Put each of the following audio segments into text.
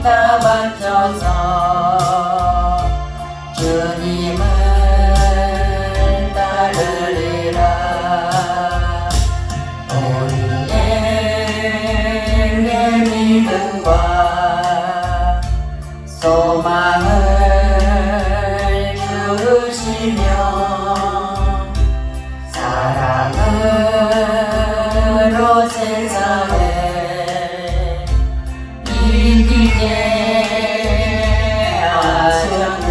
다 바쳐서 주님을 따르리라. 우리에게 믿음과 소망을 주시며 사랑으로 세상을 이기게 하셨네.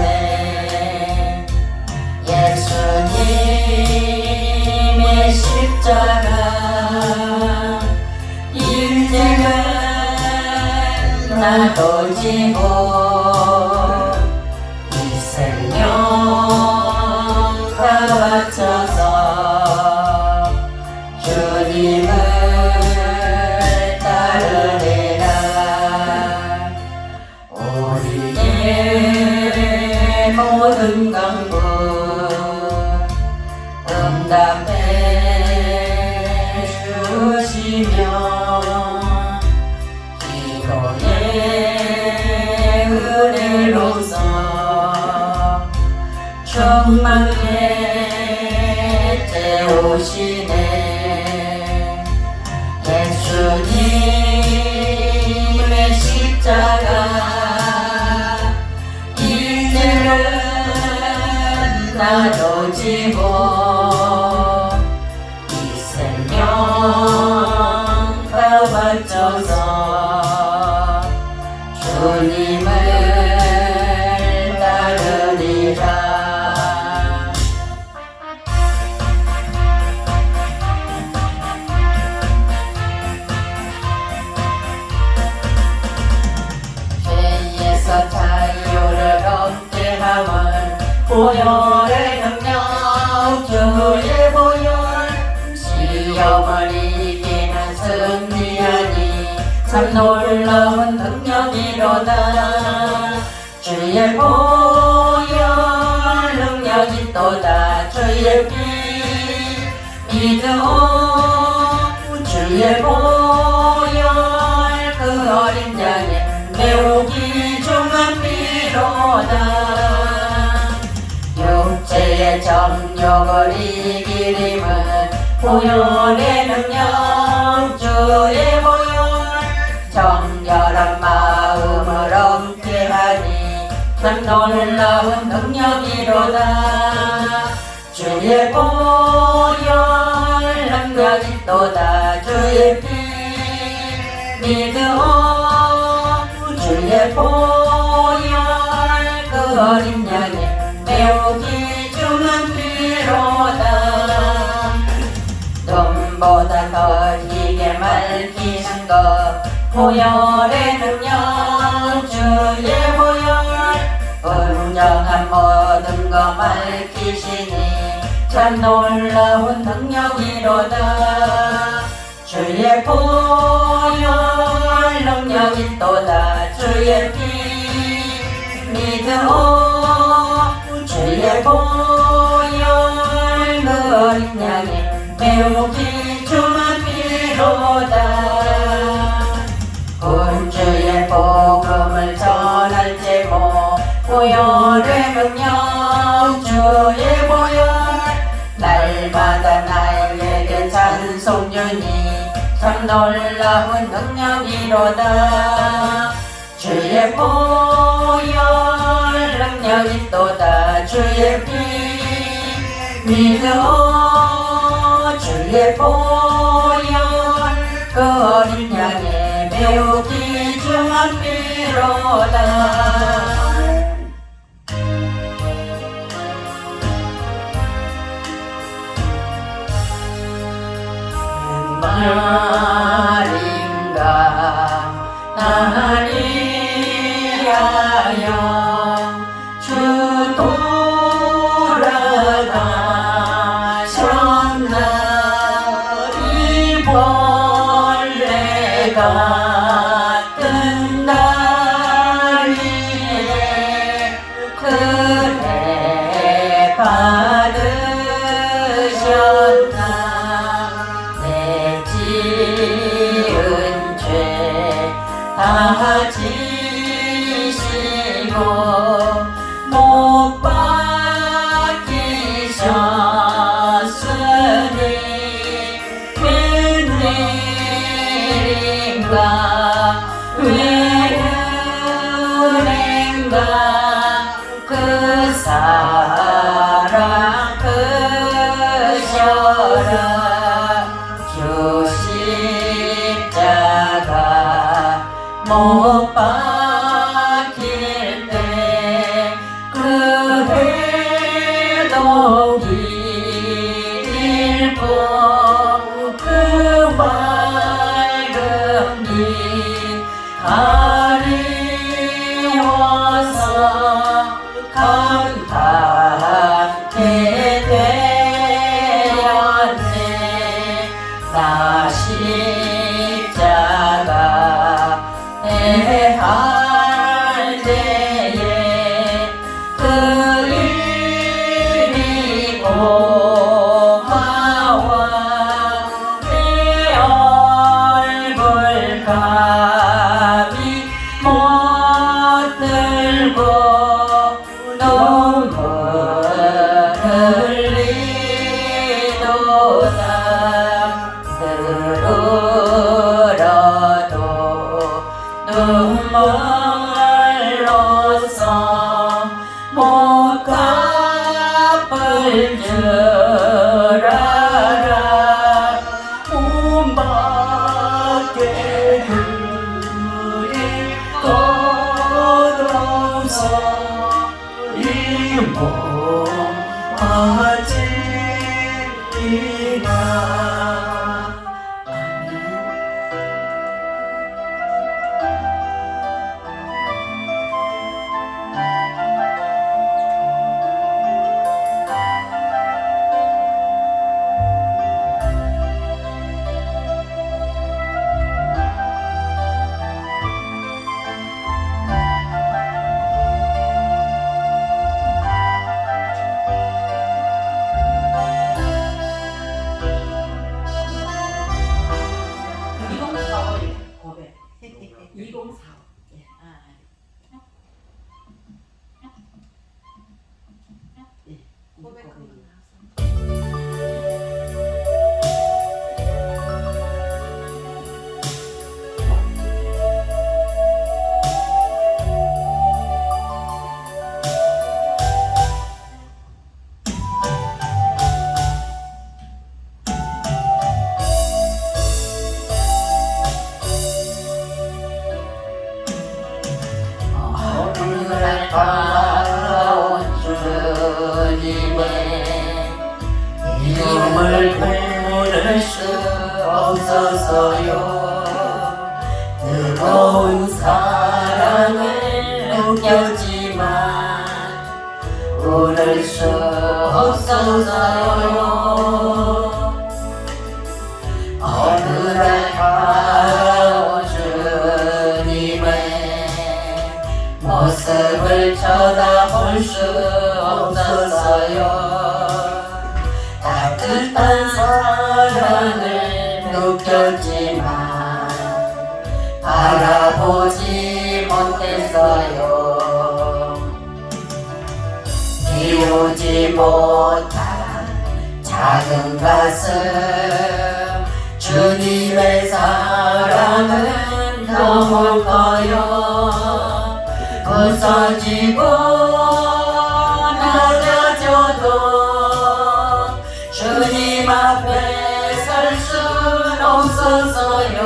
예수님의 십자가 인생을 나도 지고 이 생명 다 바쳐서 주님을 따르리라. 우리의 모든 강구 응답해 주시며 기도의 은혜로서 충만해 채우시네. 예수님의 십자가 인생을 나도 지고 이 생명 다 바쳐서 주님을 따르리라. 죄에서 자유를 얻게 함은 보혈의 능력 주의 보혈 시험을 이기는 승리하니 참 놀라운 능력이로다. 주의 보혈 능력이 또다. 주의 피 믿음 주의 보혈 그 어린 양의 매우 귀중한 피로다. 육체의 정욕을 이기림은 보혈의 능력 주의 보혈 정결한 마음을 얻게 하니 참 놀라운 능력이로다. 주의 보혈 능력이 또다. 주의 피 믿음 주의 보혈 그 어린 양의 매우 귀중한 피로다. 눈보다 더 희게 맑히는 것 보혈의 능력 주의 보혈 은정한 모든 것 밝히시니 참 놀라운 능력이로다. 주의 보혈 능력이 또다. 주의 피 믿음 주의 보혈 그 어린 양의 매우 귀중한 피로다. 구주의 복음을 전할 제목 보혈의 능력 주의 보혈 날마다 나에게 찬송 주니 참 놀라운 능력이로다. 주의 보혈 능력이 또다. 주의 피 믿음 주의 보혈 그 어린 양의 매우 귀중한 피로다. 말인가 나를 위하여 주 돌아가셨나. 이 벌레 같은 날이 주시고 못 박히셨으니 웬일인가 왜 은행가 그 사랑 크셔라 주 십자가 못 박힐 때 그 해도 길고 그 맑은 길 가리워서 감탄하게 되었네 나 십자가 대할 때에 그 일이 고마워 내 얼굴 감히 못 들고 눈물 흘리도다 들으러도 눈물로써 못 갚을 줄 알아 온 밖에 그리 떠들어서 이 몸 빠지리라 고백 2045 가까운 주님의 이름을 부를 수 없어서요 뜨거운 사랑을 느꼈지만 부를 수 없어서요 어느 날 가까운 주님의 모습을 쳐다볼 수 없었어요 따뜻한 사랑을 느꼈지만 바라보지 못했어요 비우지 못한 작은 가슴 주님의 사랑은 너무 커요 부서지고 낮아져도 주님 앞에 설 순 없어서요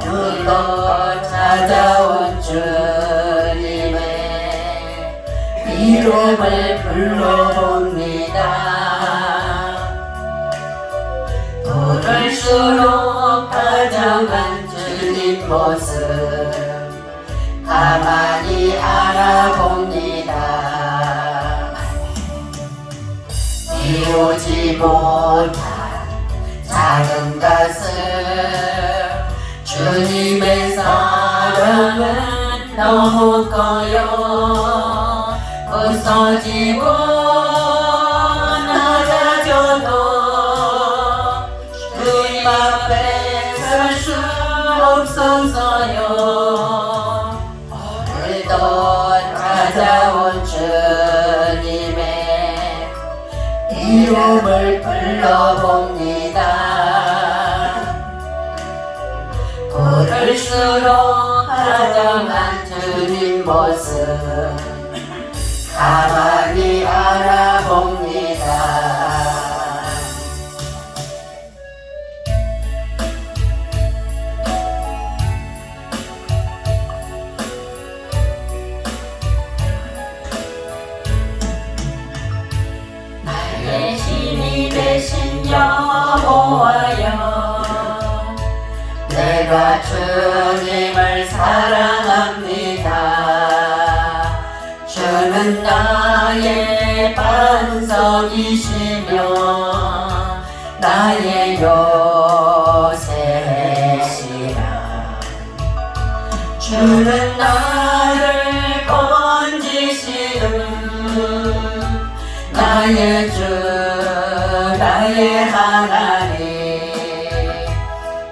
오늘도 찾아온 주님의 이름을 불러봅니다 부를수록 다정한 주님 모습 가만히 알아봅니다 비우지 못한 작은 가슴 주님의 사랑은 너무 커요 부서지고 낮아져도 주님 앞에 설 수 없어서요 이름을 불러봅니다. 부를수록 다정한 주님 모습 가만히 알아봅니다. 나의 힘이 되신 여호와여, 내가 주님을 사랑합니다. 주는 나의 반석이시며 나의 요새시라. 주는 나를 건지시는 나의 주 나의 하나님,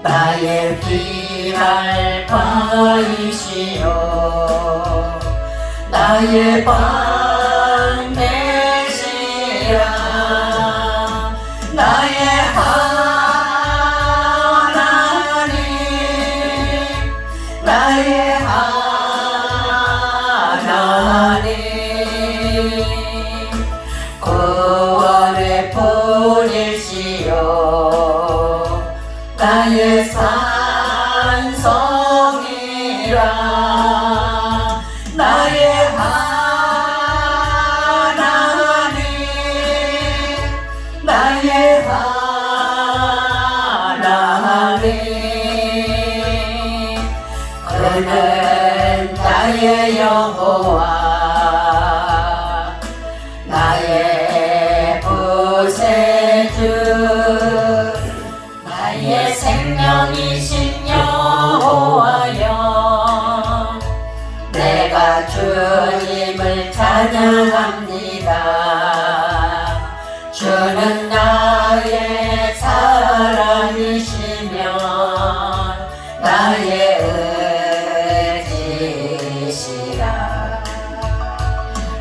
나의 피할 바이시요 나의 방 되시라. 나의 하나님, 나의 하나님, 구원의 뿌리시요 나의 산성이라. 나의 하나님, 나의 하나님, 그는 나의 여호와, 나의 구세주, 나의 생명이신 여호와여, 내가 주님을 찬양합니다. 주는 나의 사랑이시며 나의 의지시라.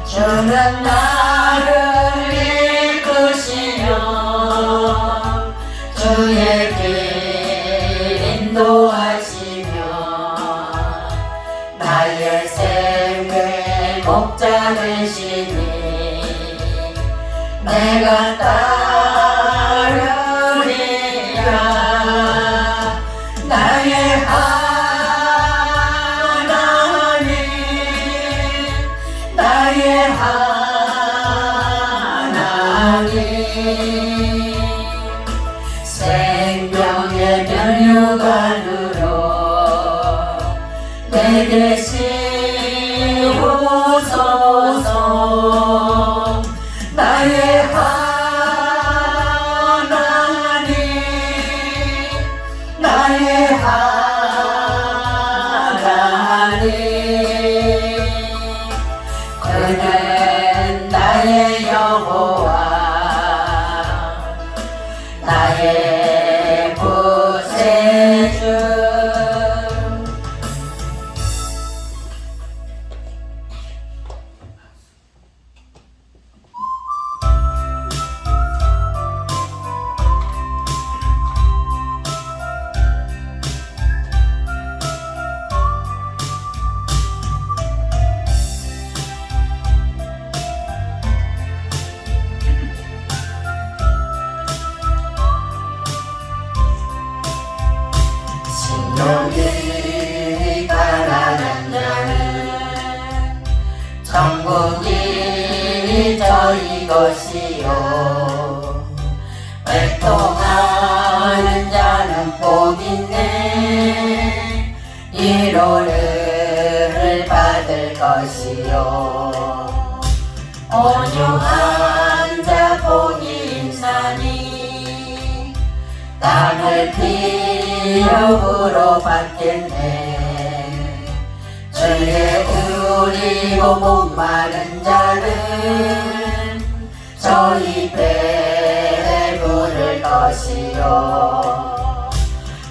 주는 나를 이끄시며 주의 길 인도하시며 나의 생명의 목자 되시니 내가 따르리라. 나의 하나님, 나의 하나님, 생명의 면류관으로 내게 씌우소서. 나의 하나님, 나의 하나님, 그는 나의 여호와, 나의 구세주. 여기 가난한 자는 천국이 저희 것이요, 애통하는 자는 복있네 위로를 받을 것이요, 온유한 자 복이 있나니 땅을 기업으로 받겠네. 주의 우리고 목마른 자는 저희 배에 부를 것이요,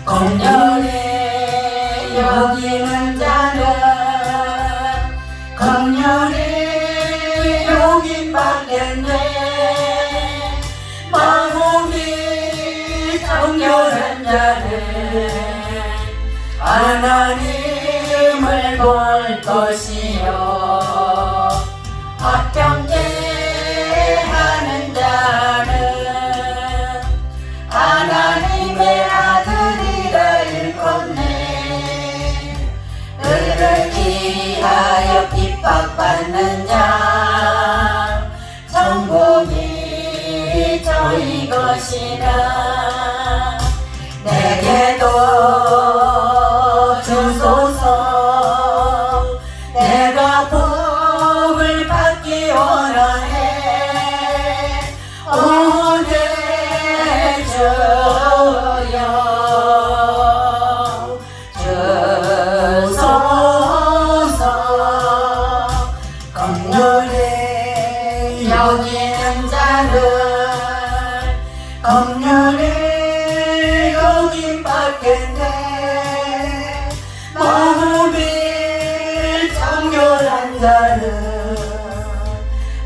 긍휼히 여기는 자는 긍휼히 여김 받겠네. 자는 하나님을 볼 것이요 합병케 하는 자는 하나님의 아들이라 일컫네. 의를 위하여 핍박받는 자 천국이 저희 것이라. 내게도 주소서. 내가 복을 받기 원하네. 오늘 주여 주소서. 긍휼히 여기는 자는 긍휼히 여김받겠네. 마음이 정결한 자는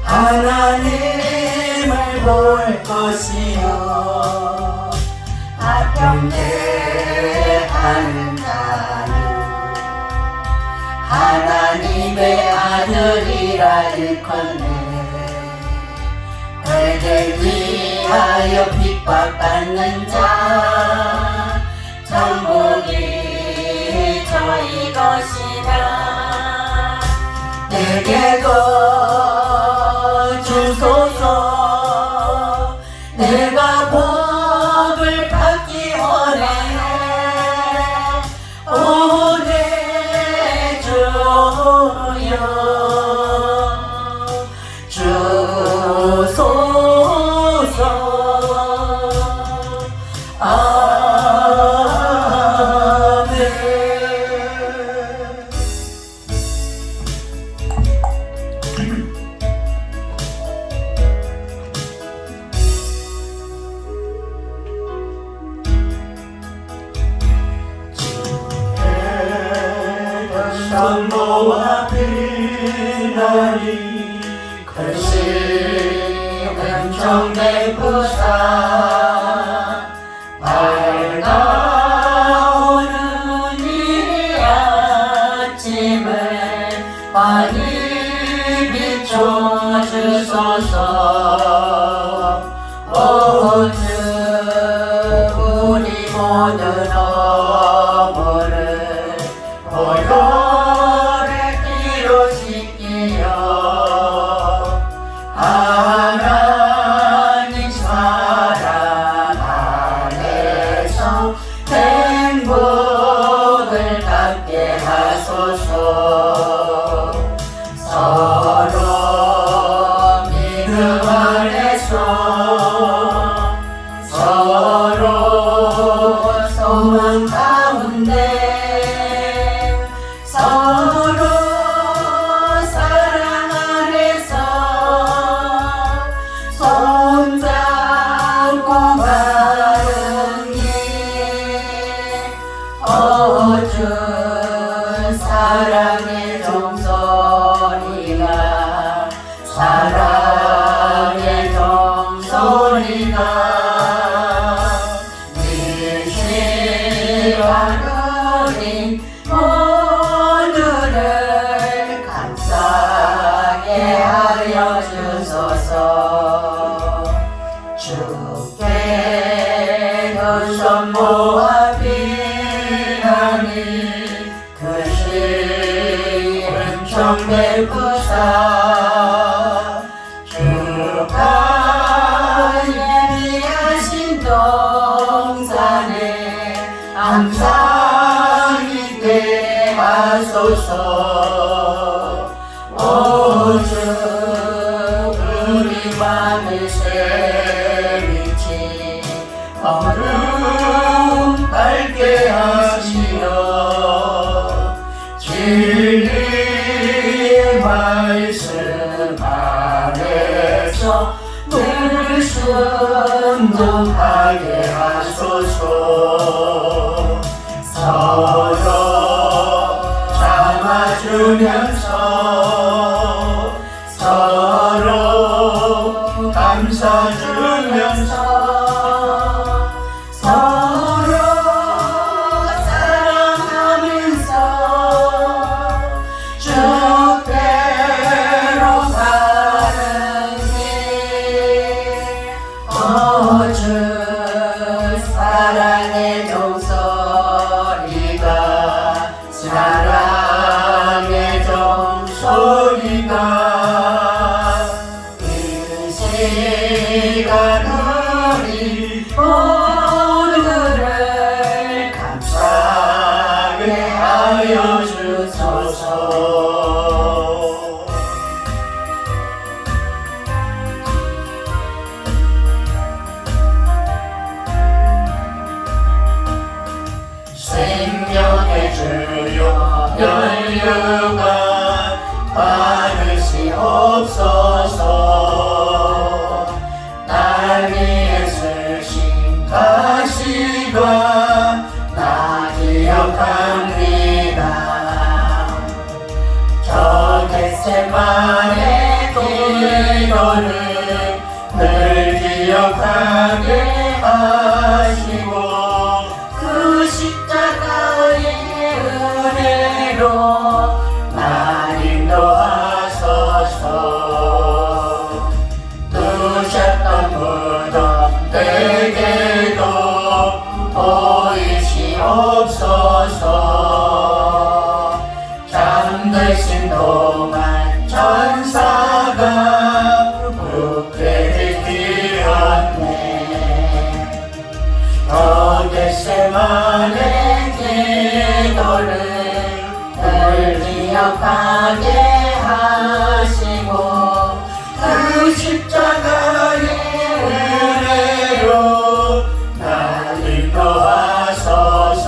하나님을 볼 것이요 합병케 하는 자는 하나님의 아들이라 일컫네. 그를 위하여 핍박받는 자 천국이 저희 것이라. 내게도 주소서. 내가 복을 받기 원하네. 오늘 주여 주소서. 아멘. 산모와 비나니 글씨는 정대부사 밝아오는 이 아침을 많이 비춰주소서. 오 주 우리 모든 어물을 보혈의 피로 씻기어 하나님 사랑 안에서 행복을 갖게 하소서. 서로 믿음 안에서 서로 소망 가운데 서로 사랑 안에서 손잡고 가는 길. 주 사랑의 종소리가 사랑의 종소리가 네 시간 우리 모두를 감싸게 하여 주소서. 주께는 선모와 비나니 그 시은 정대부사 주가 예비하신 동산에 항상 있게 하소서. 오 주 우리 맘을 새미치 어둠 밝게 하시어 진리의 말씀 안에서 늘 순종하게 하소서. 서로 참아주면서 서로 감싸주면서 서로 생명의 주여 연료가 받으시옵소서. 날 위해 쓰신 가시가 나 기억합니다. 저 겟세마네 기도를 늘 기억하게 하시고 그 십자가의 은혜로 날 인도하소서. 누셨던 무덤 내게도 보이시옵소서. 잠드신 동안 천사가 부패를 띄었네. 저 겟세마네 기도를 늘 기억하게 하시고 그 십자가의 은혜로 날 인도하소서.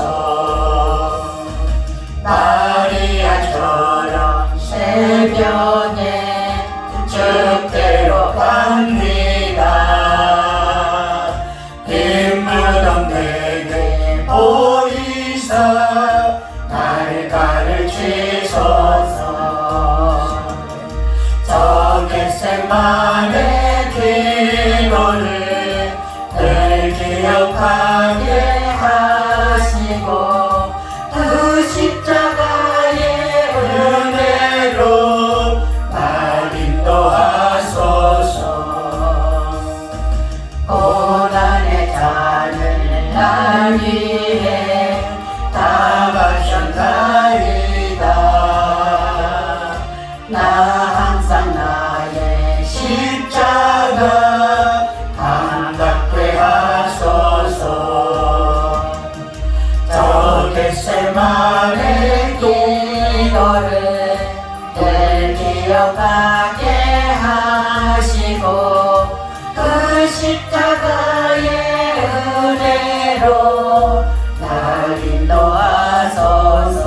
마리아처럼 새벽에 주께로 갑니다. 빈 무덤 내게 보이사 날 가르치소서. 저 겟세마네 기도를 늘 기억하게 하시고 그 십자가의 은혜로 날 인도하소서. 고난의 잔을 날 위해 다 마셨나이다. 나 항상 나의 십자가 감당케 하소서. 저 겟세마네 기도를 늘 기억하게 하시고 그 십자가의 은혜로 날 인도하소서.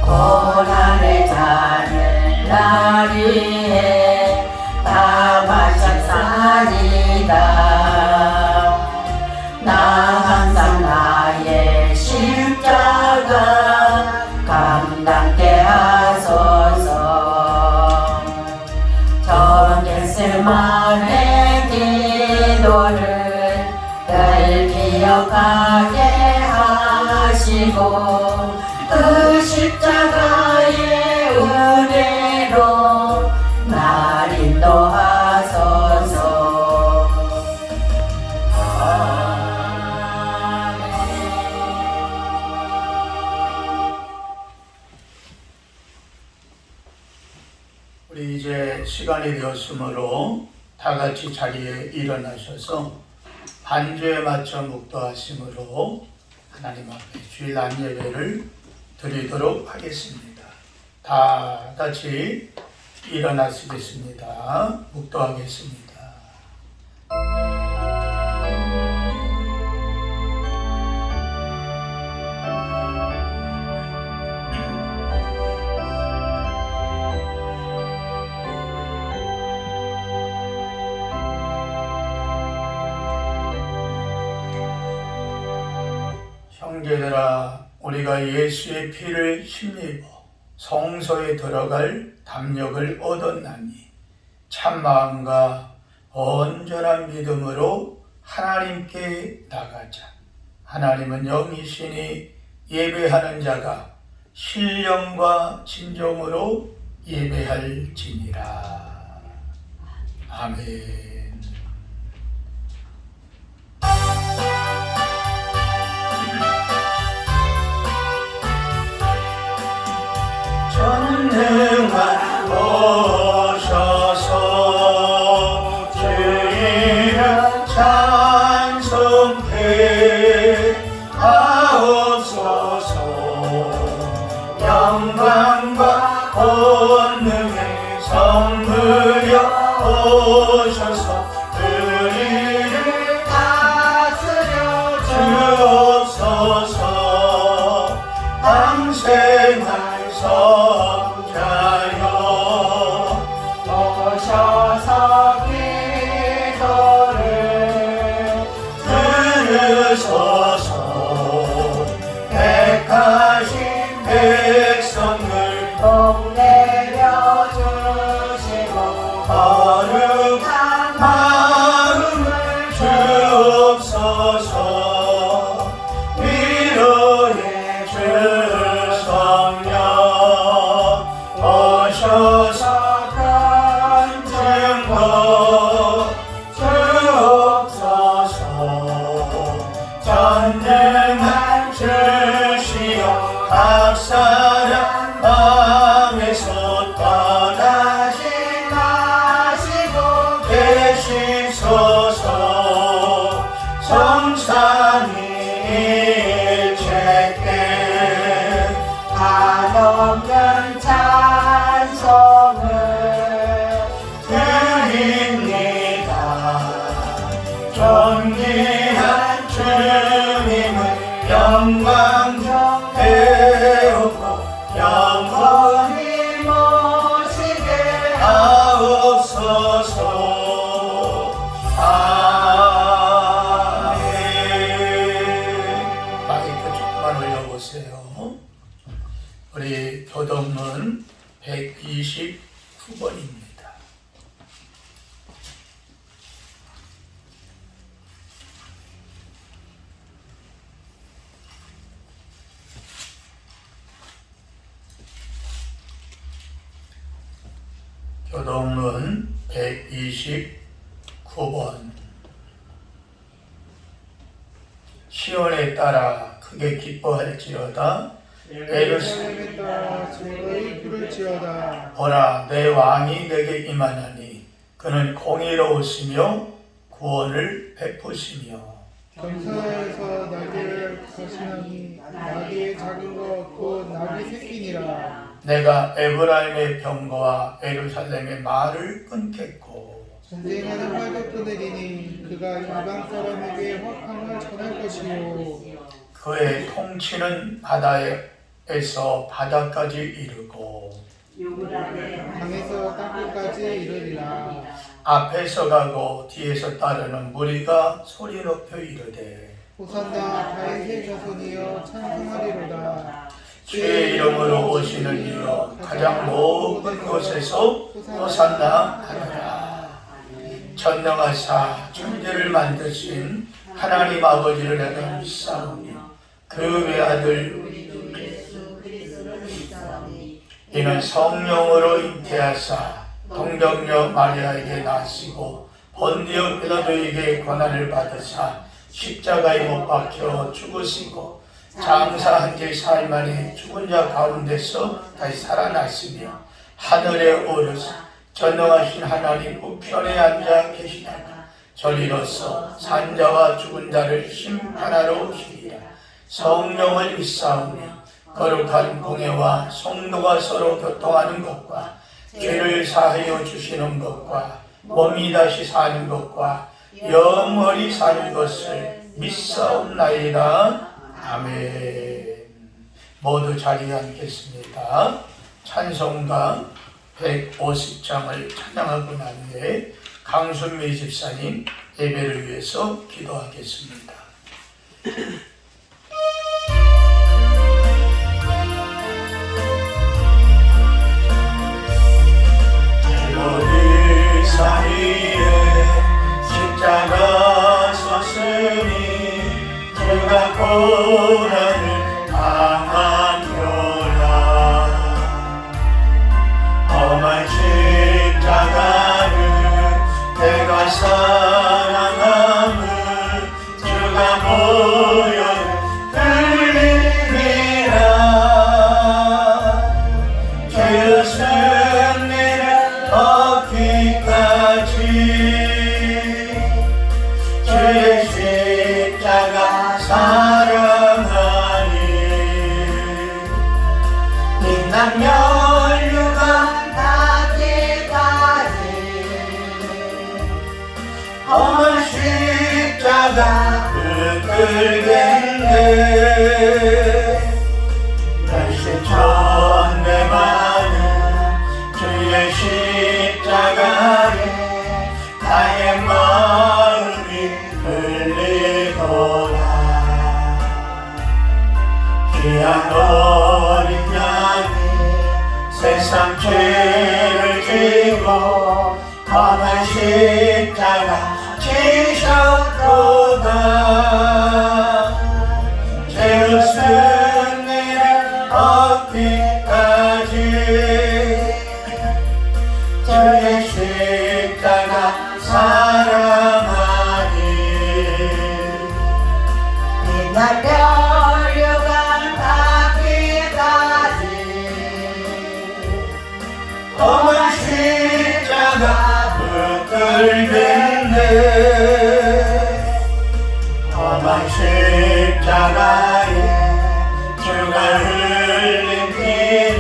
고난의 잔을 날 위해 다 마셨사니다. 나 항상 나의 십자가 감당케 하소서. 저 겟세마네 기도를 늘 기억하게 하시고 그 십자가의 은혜로 날 인도하소서. 우리 이제 시간이 되었으므로 다 같이 자리에 일어나셔서 반주에 맞춰 묵도하심으로 하나님 앞에 주일 안예배를 드리도록 하겠습니다. 다 같이 일어나시겠습니다. 묵도하겠습니다. 형제들아, 우리가 예수의 피를 힘입어 성소에 들어갈 담력을 얻었나니 참 마음과 온전한 믿음으로 하나님께 나가자. 하나님은 영이시니 예배하는 자가 신령과 진정으로 예배할지니라. 아멘. 전능한 오셔서 주의를 찬송케 하옵소서. 영광과 권능의 성부여 오셔서 우리를 다스려 주옵소서. 항생할 성자여 오셔서 기도를 들으소서. 택하신 백성을 복내려 주시고 거룩한 마음을 주옵소서. 위로해 주 성령 오셔서 큰 증거 주옵소서. 전능한 주시여 각 사람 마음에서 떠나지 마시고 계시소서. 성산이 일체께 한없는 찬송을 드립니다. 존귀한 주님을 영광 배우고 영원히 모시게 하옵소서. 아멘. 마이크 조금만 올려보세요. 우리 교동문 129번입니다. 교동문 129번. 시온에 따라 크게 기뻐할지어다. 예루살렘에 따라 즐거이 부를지어다. 보라, 내 왕이 내게 임하나니 그는 공의로우시며 구원을 베푸시며 견사에서 나귀를 거시나니 나귀의 작은 것 곧 나귀 새끼니라. 내가 에브라임의 병거와 예루살렘의 말을 끊겠고 전쟁하는 활도 끊으리니 그가 이방 사람에게 확함을 전할 것이요 그의 통치는 바다에서 바다까지 이르고 강에서 땅끝까지 이르리라. 앞에서 가고 뒤에서 따르는 무리가 소리 높여 이르되 호산나 다윗의 자손이여 찬송하리로다. 주의 이름으로 오시는 이여 가장 높은 곳에서 호산나 하느라. 전능하사 천지를 만드신 하나님 아버지를 내가 믿사오며 그 외아들 이는 성령으로 잉태하사 동정녀 마리아에게 나시고 본디오 빌라도에게 고난을 받으사 십자가에 못 박혀 죽으시고 장사한 지 사흘 만에 죽은 자 가운데서 다시 살아났으며 하늘에 오르사 전능하신 하나님 우편에 앉아 계시다가 저리로서 산자와 죽은 자를 심판하러 오시리라. 성령을 믿사오며 거룩한 공예와 성도가 서로 교통하는 것과 죄를 사하여 주시는 것과 몸이 다시 사는 것과 영원히 사는 것을 믿사옵나이다. 아멘. 모두 자리에 앉겠습니다. 찬송가 150장을 찬양하고 난 후에 강순미 집사님 예배를 위해서 기도하겠습니다. 우리 사이에 십자가 섰으니 그가 고난을 당한도다. 험한 십자가를 내가 사랑함을 주가 보여 흘리리라. 죄의 승리를 얻기까지 주의 십자가 사랑함을 빛난 면류관 닿기까지 험한 십자가 붙들겠네. 별신천대 많은 주의 십자가에 나의 마음이 흘리도다. 귀한 어린 양이 세상 죄를 지고 험한 십자가 지셨도다. 죄의 승리를 얻기까지 주의 십자가 사랑하니. 빛난 면류관 닿기까지 험한 십자가 붙들겠네. 험한 십자가에 주가 흘린 피를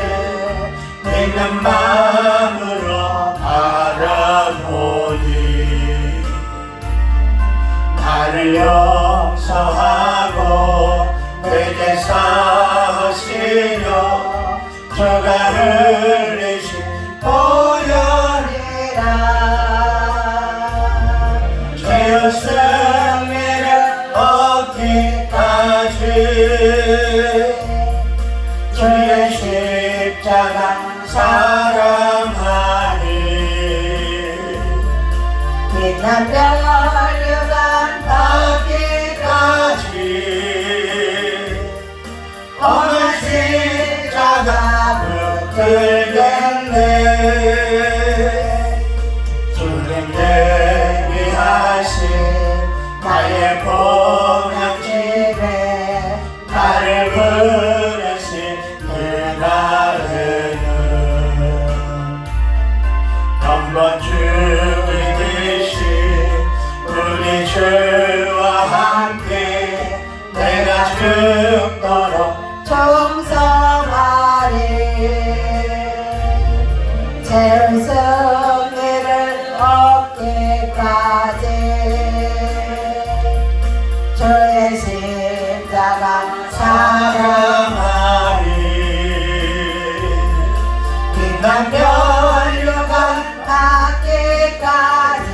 믿는 마음으로 바라보니 나를 용서하고 내게 사하시려 주가 흘리신 보혈이라. 죄의 승리를 얻기까지 주의 십자가 사랑하니. 빛난 면류관 닿기까지 험한 십자가 붙들겠네. 주님 예비하신 나의 본향집에 나를 부르신 그날에는 한번 죽이듯이 우리 주와 함께 내가 죽도록 충성하리. 죄의 승리를 얻기까지 주의 십자가 사랑하리. 빛난 면류관 닿기까지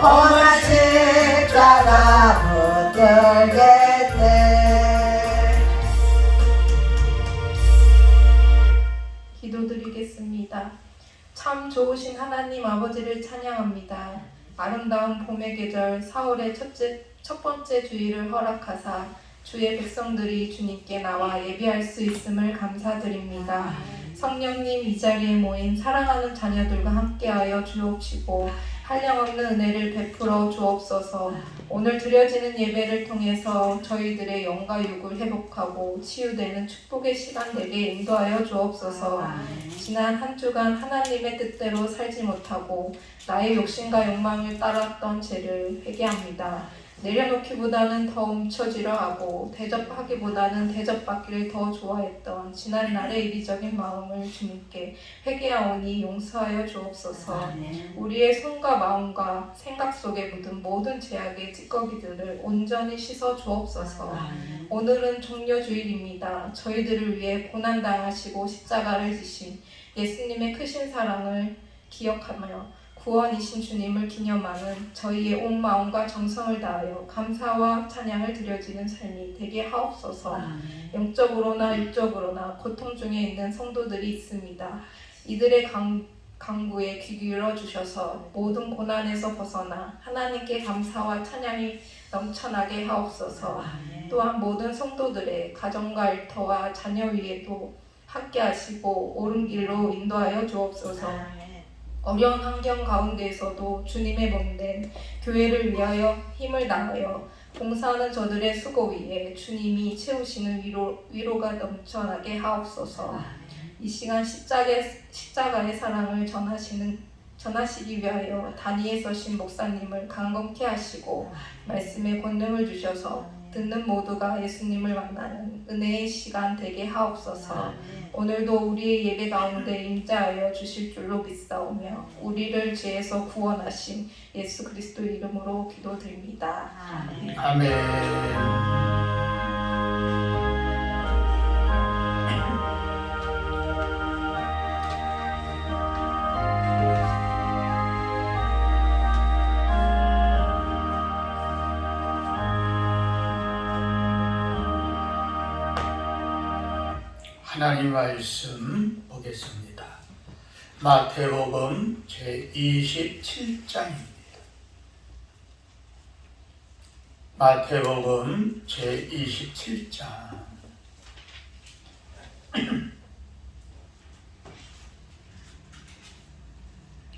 험한 십자가 붙들겠네. 기도드리겠습니다. 참 좋으신 하나님 아버지를 찬양합니다. 아름다운 봄의 계절 4월의 첫 번째 주일을 허락하사 주의 백성들이 주님께 나와 예배할 수 있음을 감사드립니다. 성령님, 이 자리에 모인 사랑하는 자녀들과 함께하여 주옵시고 한량없는 은혜를 베풀어 주옵소서. 오늘 드려지는 예배를 통해서 저희들의 영과 육을 회복하고 치유되는 축복의 시간 되게 인도하여 주옵소서. 지난 한 주간 하나님의 뜻대로 살지 못하고 나의 욕심과 욕망을 따랐던 죄를 회개합니다. 내려놓기보다는 더 움켜쥐려 하고 대접하기보다는 대접받기를 더 좋아했던 지난날의 이기적인 마음을 주님께 회개하오니 용서하여 주옵소서. 우리의 손과 마음과 생각 속에 묻은 모든 죄악의 찌꺼기들을 온전히 씻어 주옵소서. 오늘은 종려주일입니다. 저희들을 위해 고난당하시고 십자가를 지신 예수님의 크신 사랑을 기억하며 구원이신 주님을 기념하는 저희의 온 마음과 정성을 다하여 감사와 찬양을 드려지는 삶이 되게 하옵소서. 영적으로나 육적으로나 고통 중에 있는 성도들이 있습니다. 이들의 강구에 귀 기울여 주셔서 모든 고난에서 벗어나 하나님께 감사와 찬양이 넘쳐나게 하옵소서. 또한 모든 성도들의 가정과 일터와 자녀 위에도 함께 하시고 옳은 길로 인도하여 주옵소서. 어려운 환경 가운데에서도 주님의 몸된 교회를 위하여 힘을 다하여 봉사하는 저들의 수고 위에 주님이 채우시는 위로가 넘쳐나게 하옵소서. 이 시간 십자가의 사랑을 전하시기 위하여 단위에 서신 목사님을 강건케 하시고 말씀에 권능을 주셔서 듣는 모두가 예수님을 만나는 은혜의 시간 되게 하옵소서. 오늘도 우리의 예배 가운데 임재하여 주실 줄로 믿사오며 우리를 죄에서 구원하신 예수 그리스도 이름으로 기도드립니다. 아멘. 하나님 말씀 보겠습니다. 마태복음 제27장입니다. 마태복음 제27장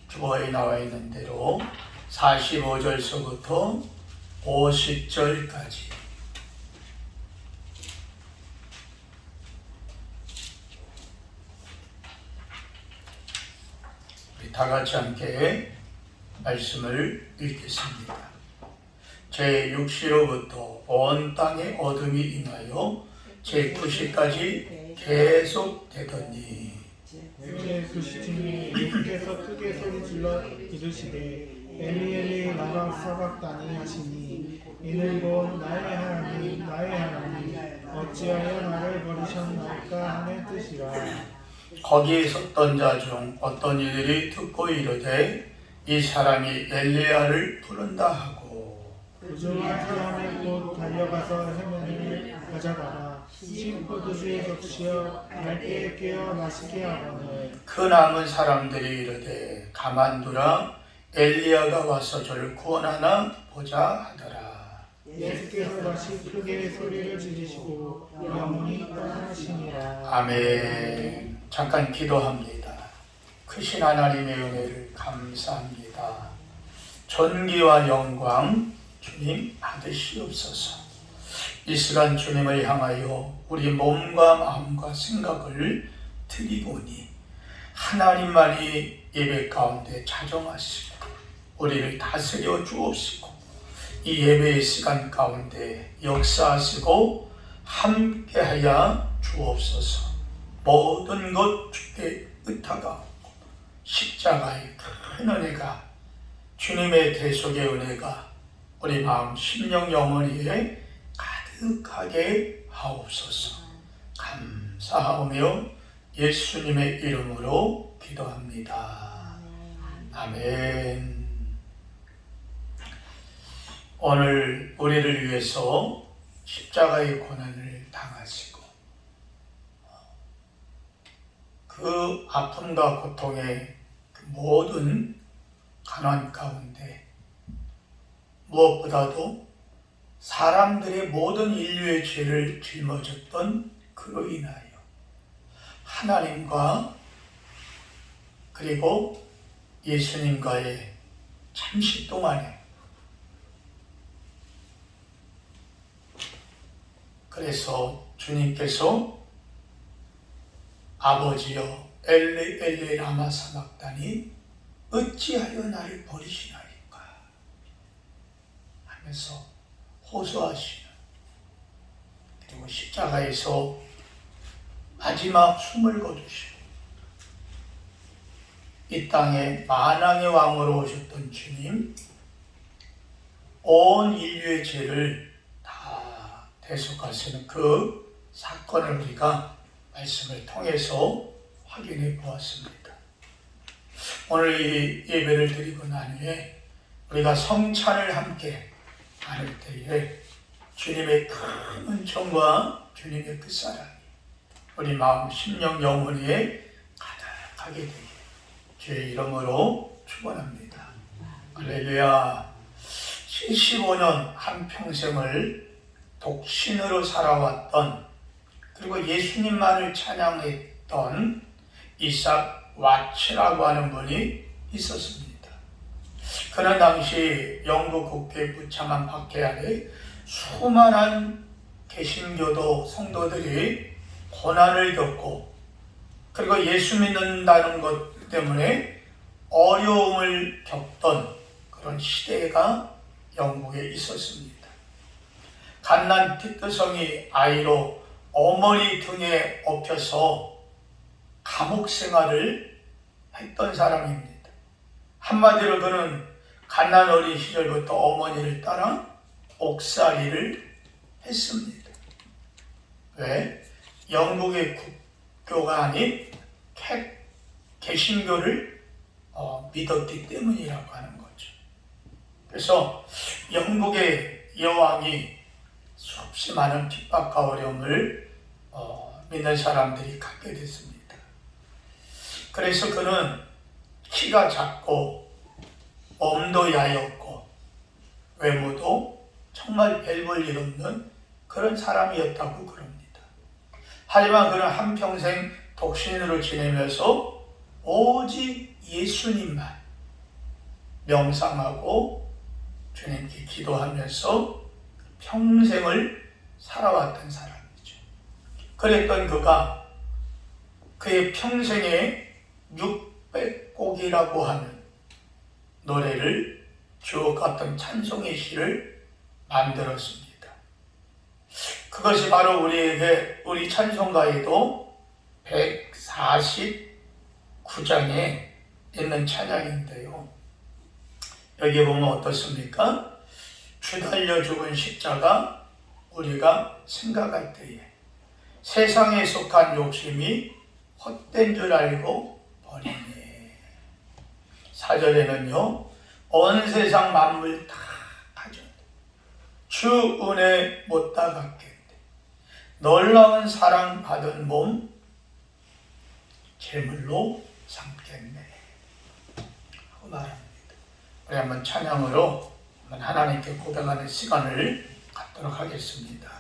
주보에 나와 있는 대로 45절서부터 50절까지 다 같이 함께 말씀을 읽겠습니다. 제6시로부터 온 땅에 어둠이 임하여 제9시까지 계속 되더니 이제 그 시쯤에 예수께서 크게 소리질러 이르시되 엘리 엘리 라마 사박다니 하시니 이는 곧 나의 하나님 나의 하나님 어찌하여 나를 버리셨나이까 하는 뜻이라. 거기에 섰던 자 중 어떤 이들이 듣고 이르되 이 사람이 엘리야를 부른다 하고 부정한 사람이 곧 달려가서 해면을 가져다가 싱포도주에 적시어 얇게 깨어 마시게 하거늘 그 남은 사람들이 이르되 가만두라 엘리야가 와서 저를 구원하나 보자 하더라. 예수께서 다시 크게 소리를 지르시고 영혼이 떠나시니라. 아멘. 잠깐 기도합니다. 크신 하나님의 은혜를 감사합니다. 존귀와 영광 주님 받으시옵소서. 이 시간 주님을 향하여 우리 몸과 마음과 생각을 드리오니 하나님만이 예배 가운데 자정하시고 우리를 다스려 주옵시고 이 예배의 시간 가운데 역사하시고 함께하여 주옵소서. 모든 것 주께 의탁하옵고 십자가의 큰 은혜가 주님의 대속의 은혜가 우리 마음 심령 영혼에 가득하게 하옵소서. 감사하며 예수님의 이름으로 기도합니다. 아멘. 오늘 우리를 위해서 십자가의 고난을 당하시고 그 아픔과 고통의 그 모든 가난 가운데 무엇보다도 사람들의 모든 인류의 죄를 짊어졌던 그로 인하여 하나님과 그리고 예수님과의 잠시 동안에 그래서 주님께서 아버지여 엘리 엘리 라마 사박다니 어찌하여 나를 버리시나이까 하면서 호소하시는 그리고 십자가에서 마지막 숨을 거두시고 이 땅에 만왕의 왕으로 오셨던 주님 온 인류의 죄를 다 대속하시는 그 사건을 우리가 말씀을 통해서 확인해 보았습니다. 오늘 이 예배를 드리고 난 후에 우리가 성찬을 함께 나눌 때에 주님의 큰 은총과 주님의 그 사랑이 우리 마음, 심령, 영혼에 가득하게 되게 주의 이름으로 축원합니다. 할렐루야. 75년 한평생을 독신으로 살아왔던 그리고 예수님만을 찬양했던 이삭 와츠라고 하는 분이 있었습니다. 그는 당시 영국 국회 부창한 박해 아래 수많은 개신교도 성도들이 고난을 겪고 그리고 예수 믿는다는 것 때문에 어려움을 겪던 그런 시대가 영국에 있었습니다. 갓난 핏드성이 아이로 어머니 등에 업혀서 감옥 생활을 했던 사람입니다. 한마디로 그는 갓난 어린 시절부터 어머니를 따라 옥살이를 했습니다. 왜? 영국의 국교가 아닌 개신교를 믿었기 때문이라고 하는 거죠. 그래서 영국의 여왕이 수없이 많은 핍박과 어려움을 믿는 사람들이 갖게 됐습니다. 그래서 그는 키가 작고 몸도 야였고 외모도 정말 별 볼 일 없는 그런 사람이었다고 그럽니다. 하지만 그는 한평생 독신으로 지내면서 오직 예수님만 명상하고 주님께 기도하면서 평생을 살아왔던 사람이죠. 그랬던 그가 그의 평생에 600곡이라고 하는 노래를 주옥같은 찬송의 시를 만들었습니다. 그것이 바로 우리 찬송가에도 149장에 있는 찬양인데요. 여기 보면 어떻습니까? 주 달려 죽은 십자가 우리가 생각할 때에 세상에 속한 욕심이 헛된 줄 알고 버리네. 4절에는요, 온 세상 만물 다 가졌네. 주 은혜 못 다 갚겠네. 놀라운 사랑 받은 몸 제물로 삼겠네 하고 말합니다. 우리 한번 찬양으로 하나님께 고백하는 시간을 갖도록 하겠습니다.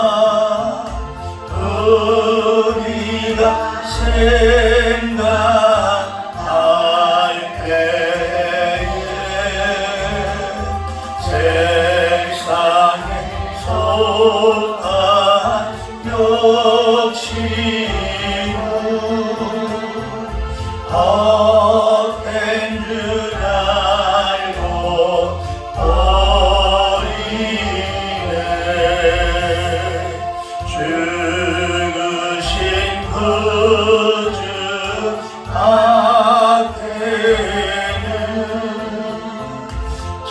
십자가 우리가 생각할 때에 세상에 속한 욕심은 헛된 줄 알고 죽으신 구주 앞에는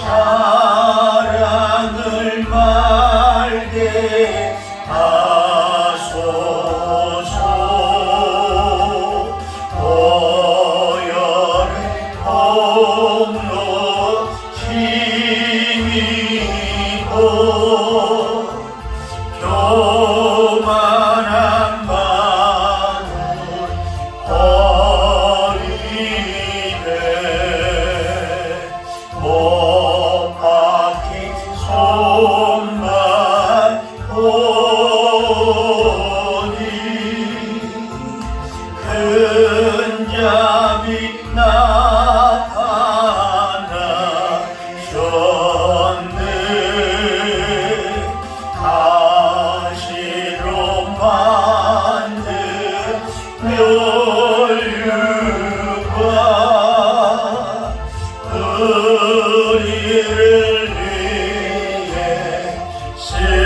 자랑을 말게 하소서. 보혈의 공로 힘입어 교만한 마음 버리네. 못 박힌 손만 보니 큰 잠이 나타나셨네. 가시로 만든 멸류관 우리를 위해 쓰셨네.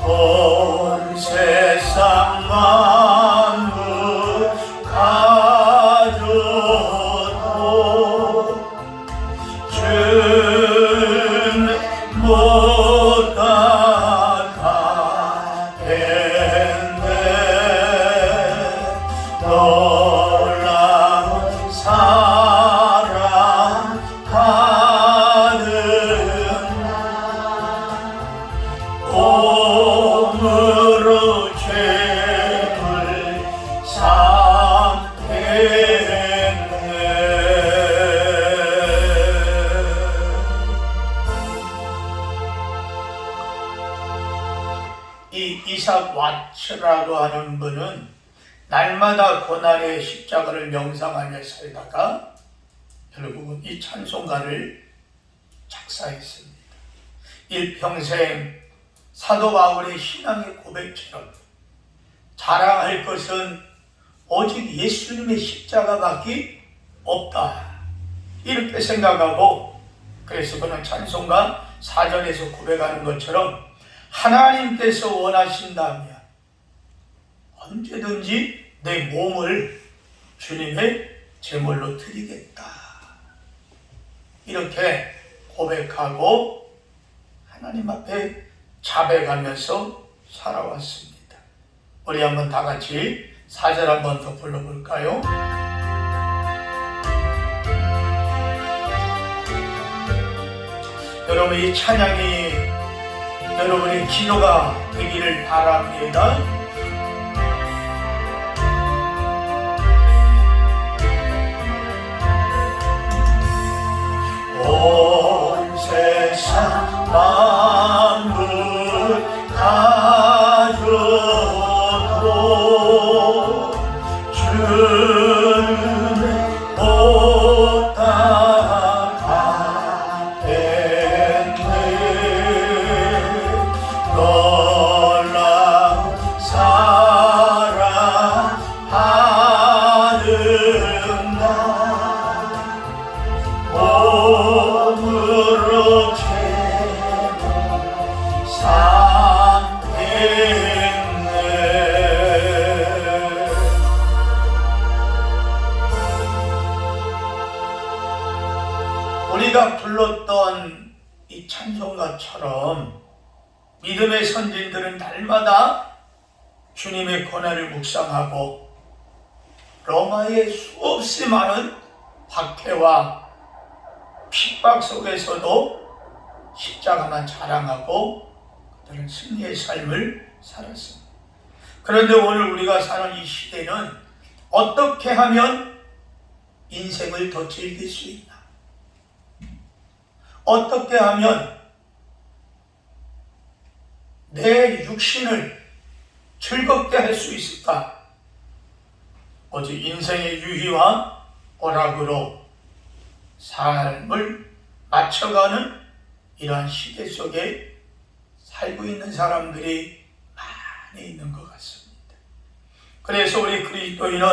온 세상 만물 가져도 주는 못 따가겠네. 놀라운 사랑 받은 몸으로 죄를 삼겠네. 락스라고 하는 분은 날마다 고난의 십자가를 명상하며 살다가 결국은 이 찬송가를 작사했습니다. 일평생 사도 바울의 신앙의 고백처럼 자랑할 것은 오직 예수님의 십자가밖에 없다, 이렇게 생각하고, 그래서 그는 찬송가 4절에서 고백하는 것처럼 하나님께서 원하신다면 언제든지 내 몸을 주님의 제물로 드리겠다, 이렇게 고백하고 하나님 앞에 자백하면서 살아왔습니다. 우리 한번 다 같이 4절 한번 더 불러볼까요? 여러분, 이 찬양이 여러분의 기도가 되기를 바랍니다. 온 세상 만물 가져도 주를 못 따라가겠네. 놀라운 사랑하는 나 몸으로 채워 삼겠네. 우리가 불렀던 이 찬송가처럼 믿음의 선진들은 날마다 주님의 고난을 묵상하고 로마의 수없이 많은 박해와 핍박 속에서도 십자가만 자랑하고 그들은 승리의 삶을 살았습니다. 그런데 오늘 우리가 사는 이 시대는 어떻게 하면 인생을 더 즐길 수 있나? 어떻게 하면 내 육신을 즐겁게 할 수 있을까? 오직 인생의 유희와 오락으로 삶을 맞춰가는 이러한 시대 속에 살고 있는 사람들이 많이 있는 것 같습니다. 그래서 우리 그리스도인은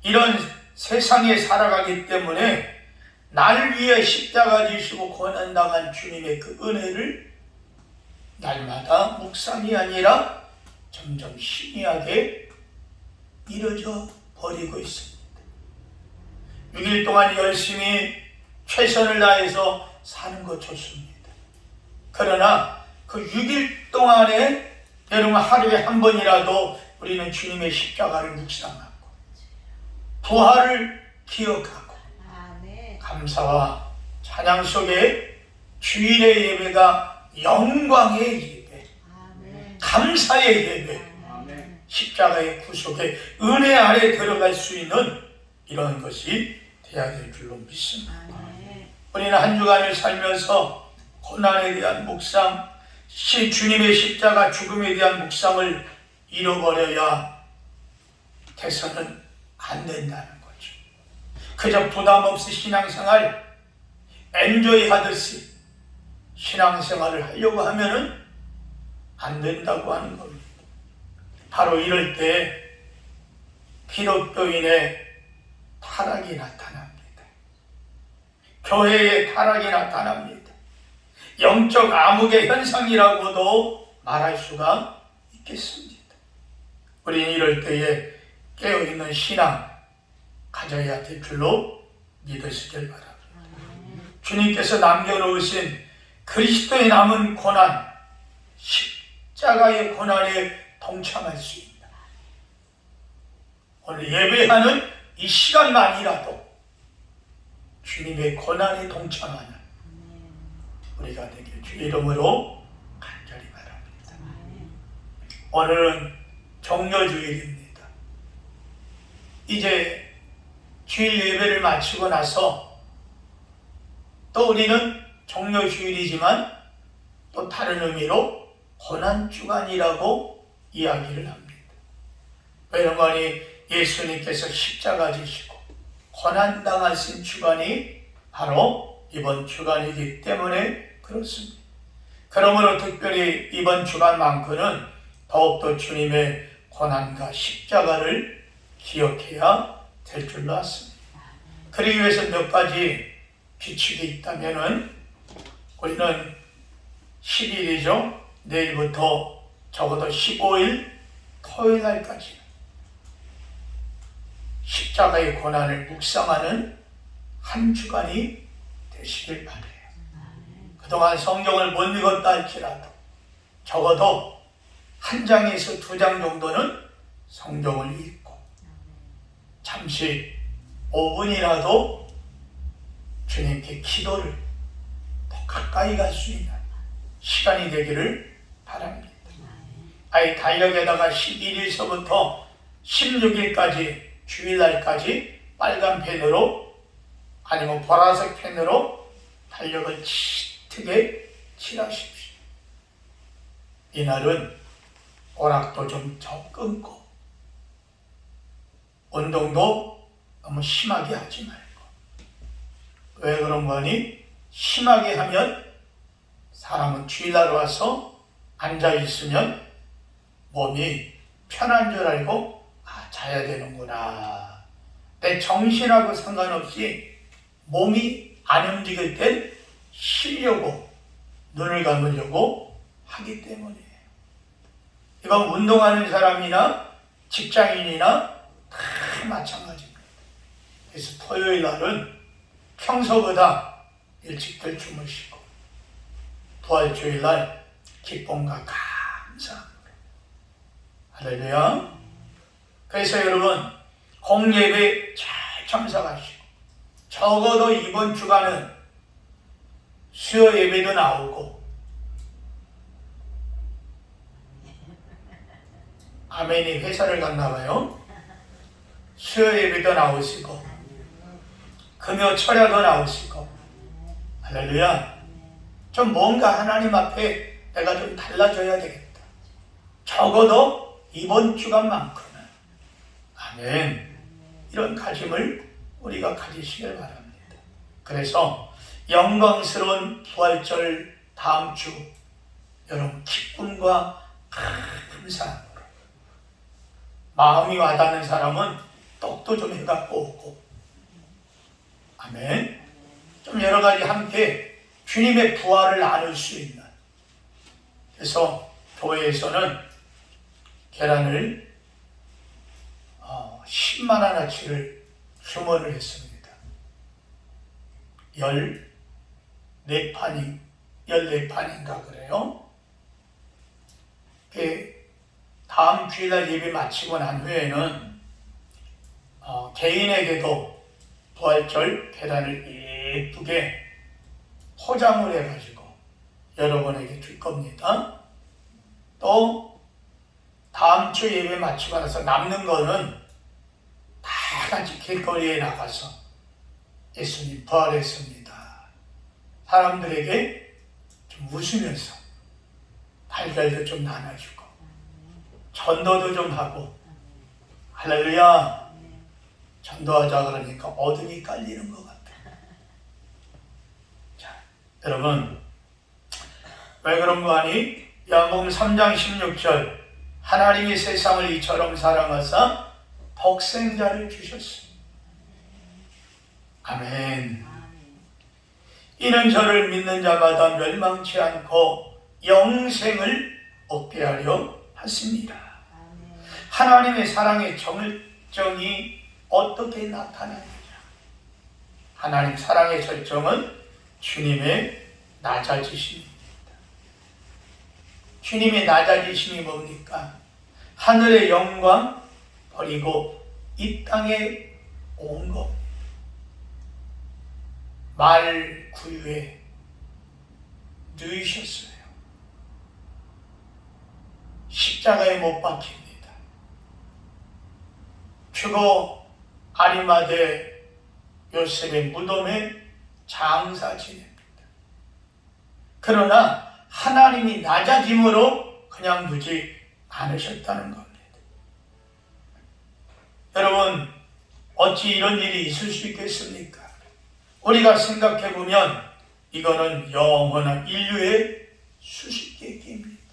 이런 세상에 살아가기 때문에 날 위해 십자가 지시고 고난당한 주님의 그 은혜를 날마다 묵상이 아니라 점점 희미하게 이루어져 버리고 있습니다. 6일 동안 열심히 최선을 다해서 사는 것 좋습니다. 그러나 그 6일 동안에 여러분 하루에 한 번이라도 우리는 주님의 십자가를 묵상하고 부활을 기억하고 감사와 찬양 속에 주일의 예배가 영광의 예배, 감사의 예배, 십자가의 구속의 은혜 아래 들어갈 수 있는 이런 것이 되어야 될 줄로 믿습니다. 우리는 한 주간을 살면서 고난에 대한 묵상, 주님의 십자가 죽음에 대한 묵상을 잃어버려야 돼서는 안 된다는 거죠. 그저 부담 없이 신앙생활 엔조이 하듯이 신앙생활을 하려고 하면은 안 된다고 하는 겁니다. 바로 이럴 때 기독교인의 타락이 나타납니다. 교회의 타락이 나타납니다. 영적 암흑의 현상이라고도 말할 수가 있겠습니다. 우리는 이럴 때에 깨어있는 신앙 가져야 될 줄로 믿으시길 바랍니다. 주님께서 남겨놓으신 그리스도의 남은 고난, 십자가의 고난에 동참할 수 있다. 오늘 예배하는 이 시간만이라도 주님의 고난에 동참하는 우리가 되길 주 이름으로 간절히 바랍니다. 오늘은 정료주일입니다. 이제 주일 예배를 마치고 나서 또 우리는 정료주일이지만 또 다른 의미로 고난주간이라고 이야기를 합니다. 왜냐하면 예수님께서 십자가 지시고 고난당하신 주간이 바로 이번 주간이기 때문에 그렇습니다. 그러므로 특별히 이번 주간만큼은 더욱더 주님의 고난과 십자가를 기억해야 될 줄로 as습니다. 그러기 위해서 몇 가지 규칙이 있다면은 우리는 10일이죠. 내일부터 적어도 15일 토요일 날까지 십자가의 고난을 묵상하는 한 주간이 되시길 바라요. 그동안 성경을 못 읽었다 할지라도 적어도 한 장에서 두 장 정도는 성경을 읽고 잠시 5분이라도 주님께 기도를 더 가까이 갈 수 있는 시간이 되기를 바랍니다. 아예 달력에다가 11일서부터 16일까지 주일날까지 빨간 펜으로 아니면 보라색 펜으로 달력을 짙게 칠하십시오. 이날은 오락도 좀 끊고 운동도 너무 심하게 하지 말고. 왜 그런 거니? 심하게 하면 사람은 주일날 와서 앉아있으면 몸이 편한 줄 알고 자야 되는구나. 내 정신하고 상관없이 몸이 안 움직일 땐 쉬려고 눈을 감으려고 하기 때문이에요. 이건 운동하는 사람이나 직장인이나 다 마찬가지입니다. 그래서 토요일 날은 평소보다 일찍들 주무시고 부활주일 날 기쁨과 감사함으로 할렐루야. 그래서 여러분 공예배 잘 참석하시고 적어도 이번 주간은 수요 예배도 나오고 아멘이 회사를 갔나 봐요. 수요 예배도 나오시고 금요 철야도 나오시고 할렐루야. 좀 뭔가 하나님 앞에 내가 좀 달라져야 되겠다. 적어도 이번 주간만큼은 아멘 이런 다짐을 우리가 가지시길 바랍니다. 그래서 영광스러운 부활절 다음 주 여러분 기쁨과 감사함으로 마음이 와닿는 사람은 떡도 좀 해갖고 오고 아멘. 좀 여러 가지 함께 주님의 부활을 나눌 수 있는. 그래서 교회에서는 계란을 10만 하나치를 주문을 했습니다. 14판인가 그래요. 다음 주일날 예배 마치고 난 후에는 개인에게도 부활절 계란을 예쁘게 포장을 해가지고 여러분에게 줄 겁니다. 또 다음 주 예배 마치고 나서 남는 거는 다 같이 길거리에 나가서 예수님 부활했습니다. 사람들에게 좀 웃으면서 달걀도 좀 나눠주고 전도도 좀 하고 할렐루야. 전도하자 그러니까 어둠이 깔리는 것 같아. 자, 여러분 왜 그런 거 아니? 요한복음 3장 16절 하나님이 세상을 이처럼 사랑하사 독생자를 주셨습니다. 아멘. 이는 저를 믿는 자마다 멸망치 않고 영생을 얻게 하려 하십니다. 하나님의 사랑의 절정이 어떻게 나타나느냐? 하나님 사랑의 절정은 주님의 낮아지심입니다. 주님의 낮아지심이 뭡니까? 하늘의 영광 버리고 이 땅에 온 것. 말 구유에 누이셨어요. 십자가에 못 박힙니다. 죽어 아리마대 요셉의 무덤에 장사 지냅니다. 그러나 하나님이 낮아짐으로 그냥 두지 않으셨다는 겁니다. 어찌 이런 일이 있을 수 있겠습니까? 우리가 생각해 보면 이거는 영원한 인류의 수수께끼입니다.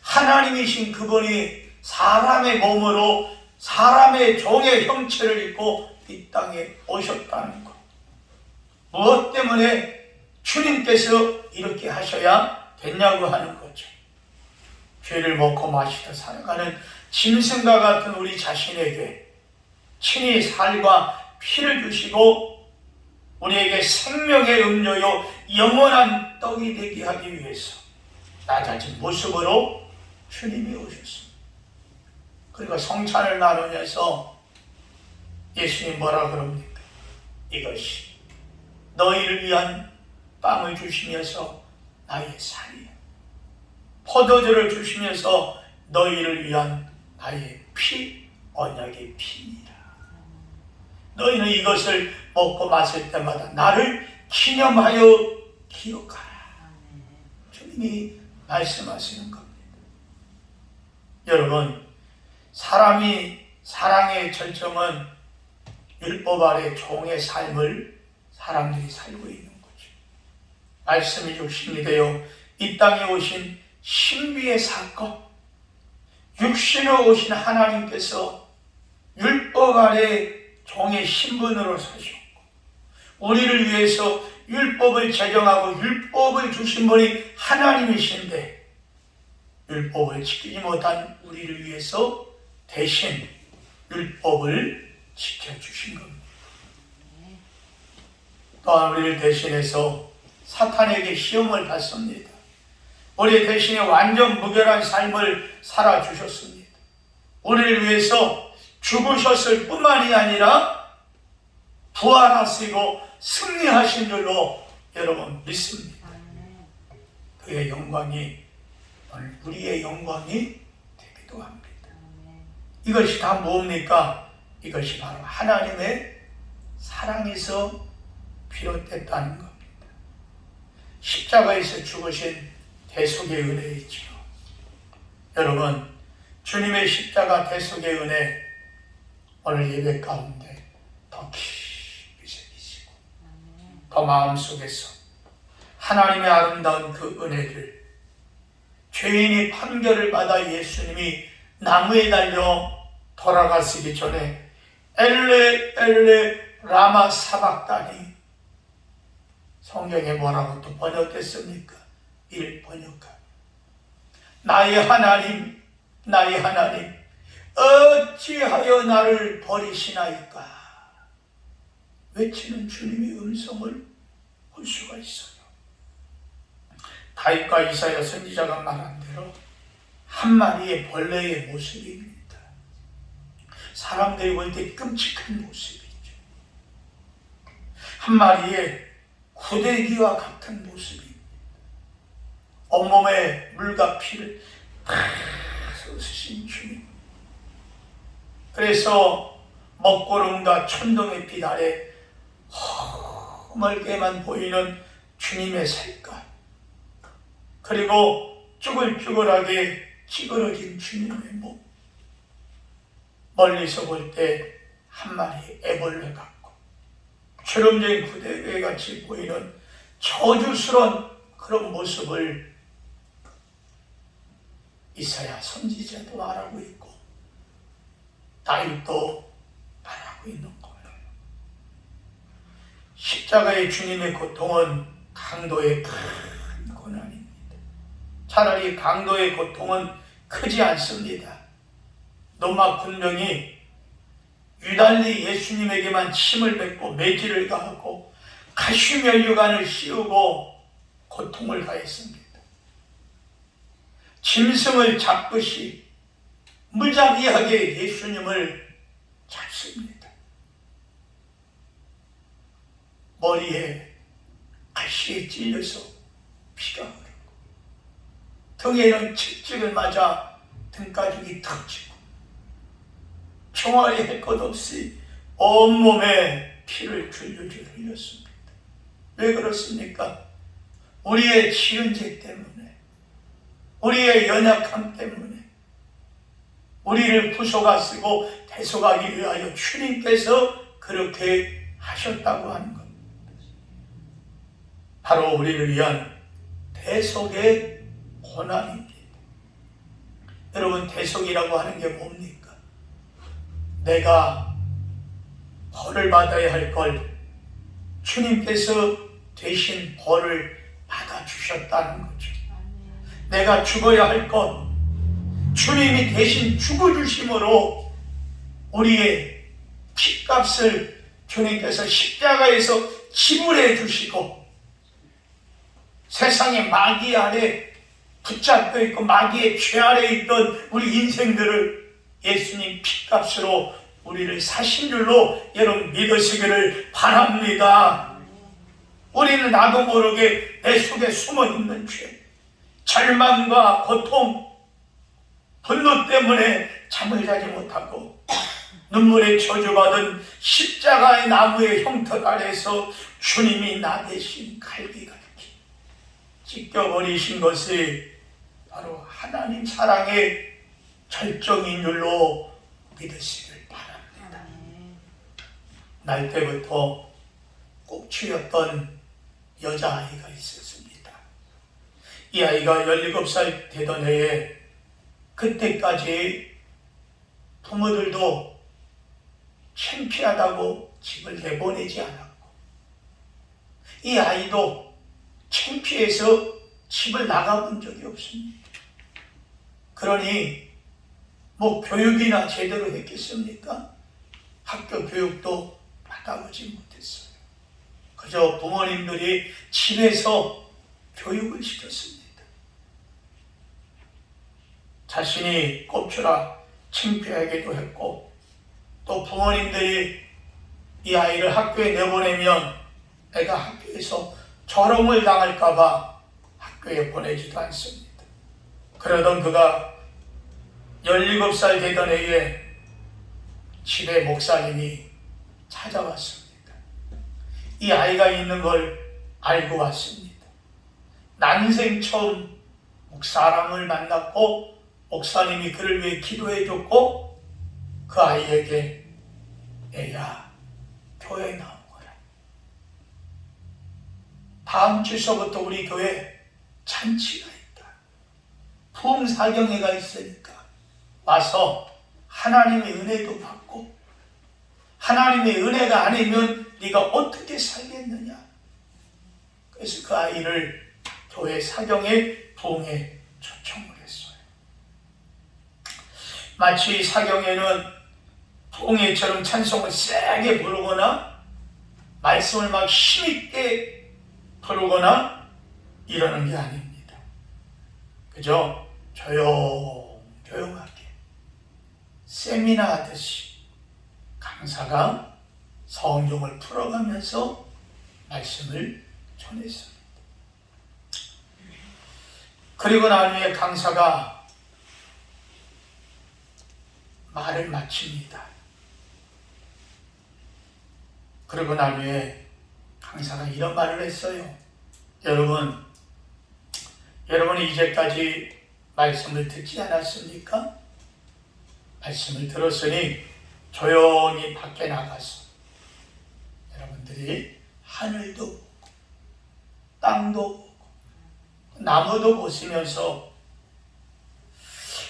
하나님이신 그분이 사람의 몸으로 사람의 종의 형체를 입고 이 땅에 오셨다는 것. 무엇 때문에 주님께서 이렇게 하셔야 됐냐고 하는 거죠. 죄를 먹고 마시다 살아가는 짐승과 같은 우리 자신에게 친히 살과 피를 주시고 우리에게 생명의 음료요 영원한 떡이 되게 하기 위해서 낮아진 모습으로 주님이 오셨습니다. 그리고 성찬을 나누면서 예수님 뭐라 그럽니까? 이것이 너희를 위한 빵을 주시면서 나의 살이야. 포도주를 주시면서 너희를 위한 나의 피, 언약의 피니라. 너희는 이것을 먹고 마실 때마다 나를 기념하여 기억하라. 주님이 말씀하시는 겁니다. 여러분, 사람이 사랑의 절정은 율법 아래 종의 삶을 사람들이 살고 있는 거죠. 말씀이 육신이 되어 이 땅에 오신 신비의 사건, 육신으로 오신 하나님께서 율법 아래 종의 신분으로 사셨고 우리를 위해서 율법을 제정하고 율법을 주신 분이 하나님이신데 율법을 지키지 못한 우리를 위해서 대신 율법을 지켜주신 겁니다. 또한 우리를 대신해서 사탄에게 시험을 받습니다. 우리 대신에 완전 무결한 삶을 살아주셨습니다. 우리를 위해서 죽으셨을 뿐만이 아니라 부활하시고 승리하신 줄로 여러분 믿습니다. 그의 영광이 오늘 우리의 영광이 되기도 합니다. 이것이 다 뭡니까? 이것이 바로 하나님의 사랑에서 비롯됐다는 겁니다. 십자가에서 죽으신 대속의 은혜이죠. 여러분, 주님의 십자가 대속의 은혜 오늘 예배 가운데 더 깊이 새기시고 더 마음속에서 하나님의 아름다운 그 은혜를 죄인이 판결을 받아 예수님이 나무에 달려 돌아가시기 전에 엘레 엘레 라마 사박다니 성경에 뭐라고 또 번역됐습니까? 이를 번역한 나의 하나님 나의 하나님 어찌하여 나를 버리시나이까 외치는 주님의 음성을 볼 수가 있어요. 다윗과 이사야 선지자가 말한 대로 한 마리의 벌레의 모습입니다. 사람들이 볼 때 끔찍한 모습이죠. 한 마리의 구데기와 같은 모습입니다. 온몸에 물과 피를 다 쏟으신 주님. 그래서 먹구름과 천둥의 빛 아래 멀게만 보이는 주님의 색깔, 그리고 쭈글쭈글하게 찌그러진 주님의 몸, 멀리서 볼 때 한 마리의 애벌레 같고 주름진 구데기 같이 보이는 저주스러운 그런 모습을 이사야 선지자도 말하고 있고 다윗도 말하고 있는 거예요. 십자가의 주님의 고통은 강도의 큰 고난입니다. 차라리 강도의 고통은 크지 않습니다. 로마 군병이 유달리 예수님에게만 침을 뱉고 매질을 가하고 가시면류관을 씌우고 고통을 가했습니다. 짐승을 잡듯이 무자비하게 예수님을 잡습니다. 머리에 가시에 찔려서 피가 흐르고 등에는 채찍을 맞아 등가죽이 터지고 총알이 할 것 없이 온몸에 피를 줄줄줄 흘렸습니다. 왜 그렇습니까? 우리의 지은 죄 때문에, 우리의 연약함 때문에, 우리를 구속하시고 대속하기 위하여 주님께서 그 그렇게 하셨다고 하는 겁니다. 바로 우리를 위한 대속의 고난입니다. 여러분, 대속이라고 하는 게 뭡니까? 내가 벌을 받아야 할 걸 주님께서 대신 벌을 받아주셨다는 거죠. 내가 죽어야 할 것 주님이 대신 죽어주심으로 우리의 피값을 주님께서 십자가에서 지불해 주시고, 세상의 마귀 아래 붙잡혀 있고 마귀의 죄 아래 있던 우리 인생들을 예수님 피값으로 우리를 사신 줄로 여러분 믿으시기를 바랍니다. 우리는 나도 모르게 내 속에 숨어 있는 죄, 절망과 고통, 분노 때문에 잠을 자지 못하고 눈물에 저주받은 십자가의 나무의 형턱 아래서 주님이 나 대신 갈기갈기 찢겨버리신 것이 바로 하나님 사랑의 절정인 줄로 믿으시길 바랍니다. 날 때부터 꼭추였던 여자아이가 있었습니다. 이 아이가 17살 되던 해에 그때까지 부모들도 창피하다고 집을 내보내지 않았고, 이 아이도 창피해서 집을 나가본 적이 없습니다. 그러니 교육이나 제대로 했겠습니까? 학교 교육도 받아보지 못했어요. 그저 부모님들이 집에서 교육을 시켰습니다. 자신이 꼽추라 창피하기도 했고, 또 부모님들이 이 아이를 학교에 내보내면 애가 학교에서 조롱을 당할까봐 학교에 보내지도 않습니다. 그러던 그가 17살 되던 해에 집에 목사님이 찾아왔습니다. 이 아이가 있는 걸 알고 왔습니다. 난생 처음 목사람을 만났고 목사님이 그를 위해 기도해 줬고, 그 아이에게 애야, 교회 나온 거라. 다음 주서부터 우리 교회 잔치가 있다. 부흥사경회가 있으니까 와서 하나님의 은혜도 받고, 하나님의 은혜가 아니면 네가 어떻게 살겠느냐. 그래서 그 아이를 교회 사경회 부흥에 초청을 했어요. 마치 사경회는 부흥회처럼 찬송을 세게 부르거나 말씀을 막 힘있게 부르거나 이러는 게 아닙니다. 그저 조용하게 세미나 하듯이 강사가 성경을 풀어가면서 말씀을 전했습니다. 그리고 난 후에 강사가 말을 마칩니다. 그리고 난 후에 강사가 이런 말을 했어요. 여러분이 이제까지 말씀을 듣지 않았습니까? 말씀을 들었으니 조용히 밖에 나가서 여러분들이 하늘도 보고 땅도 보고 나무도 보시면서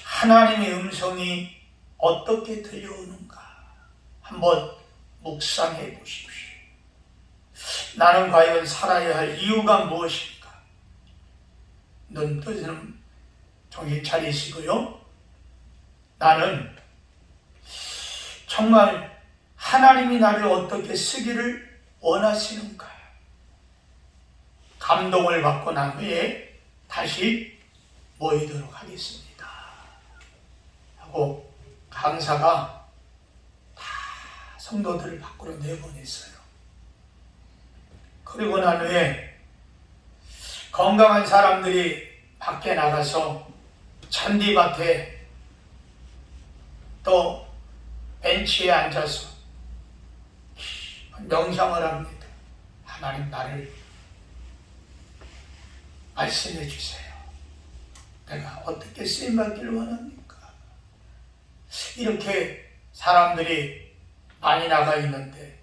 하나님의 음성이 어떻게 들려오는가 한번 묵상해 보십시오. 나는 과연 살아야 할 이유가 무엇일까? 눈 뜨는 정신 차리시고요. 나는 정말 하나님이 나를 어떻게 쓰기를 원하시는가? 감동을 받고 난 후에 다시 모이도록 하겠습니다 하고 강사가 다 성도들을 밖으로 내보냈어요. 그리고 난 후에 건강한 사람들이 밖에 나가서 잔디밭에 또 벤치에 앉아서 명상을 합니다. 하나님, 나를 말씀해 주세요. 내가 어떻게 쓰임받기를 원합니까? 이렇게 사람들이 많이 나가 있는데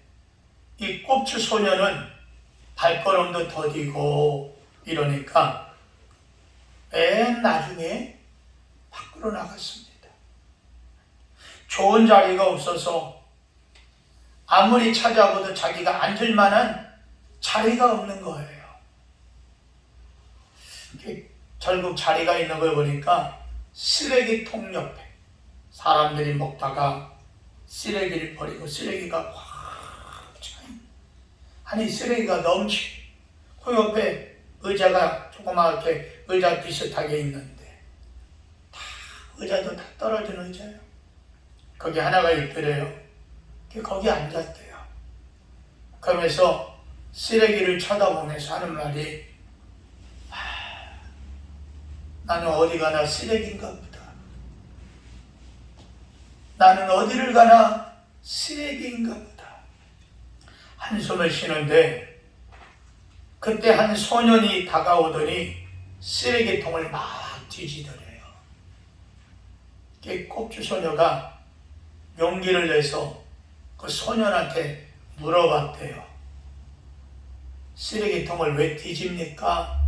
이 꼽추 소녀는 발걸음도 더디고 이러니까 맨 나중에 밖으로 나갔습니다. 좋은 자리가 없어서 아무리 찾아봐도 자기가 앉을 만한 자리가 없는 거예요. 결국 자리가 있는 걸 보니까 쓰레기통 옆에 사람들이 먹다가 쓰레기를 버리고 쓰레기가 확 차요. 아니 쓰레기가 넘치. 그 옆에 의자가 조그맣게 의자 비슷하게 있는데 다 의자도 다 떨어진 의자예요. 거기 하나가 있더래요. 거기 앉았대요. 그러면서 쓰레기를 쳐다보면서 하는 말이 나는 어디 가나 쓰레기인가 보다. 나는 어디를 가나 쓰레기인가 보다. 한숨을 쉬는데 그때 한 소년이 다가오더니 쓰레기통을 막 뒤지더래요. 꼽추 소녀가 용기를 내서 그 소년한테 물어봤대요. 쓰레기통을 왜 뒤집니까?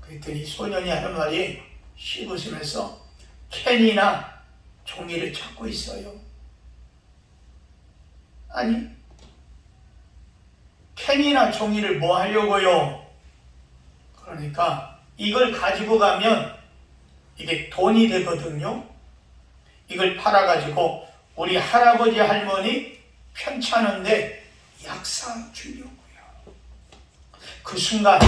그랬더니 소년이 하는 말이 씹으시면서 캔이나 종이를 찾고 있어요. 아니, 캔이나 종이를 뭐 하려고요? 그러니까 이걸 가지고 가면 이게 돈이 되거든요. 이걸 팔아가지고 우리 할아버지 할머니 편찮은데 약사 주려고요. 그 순간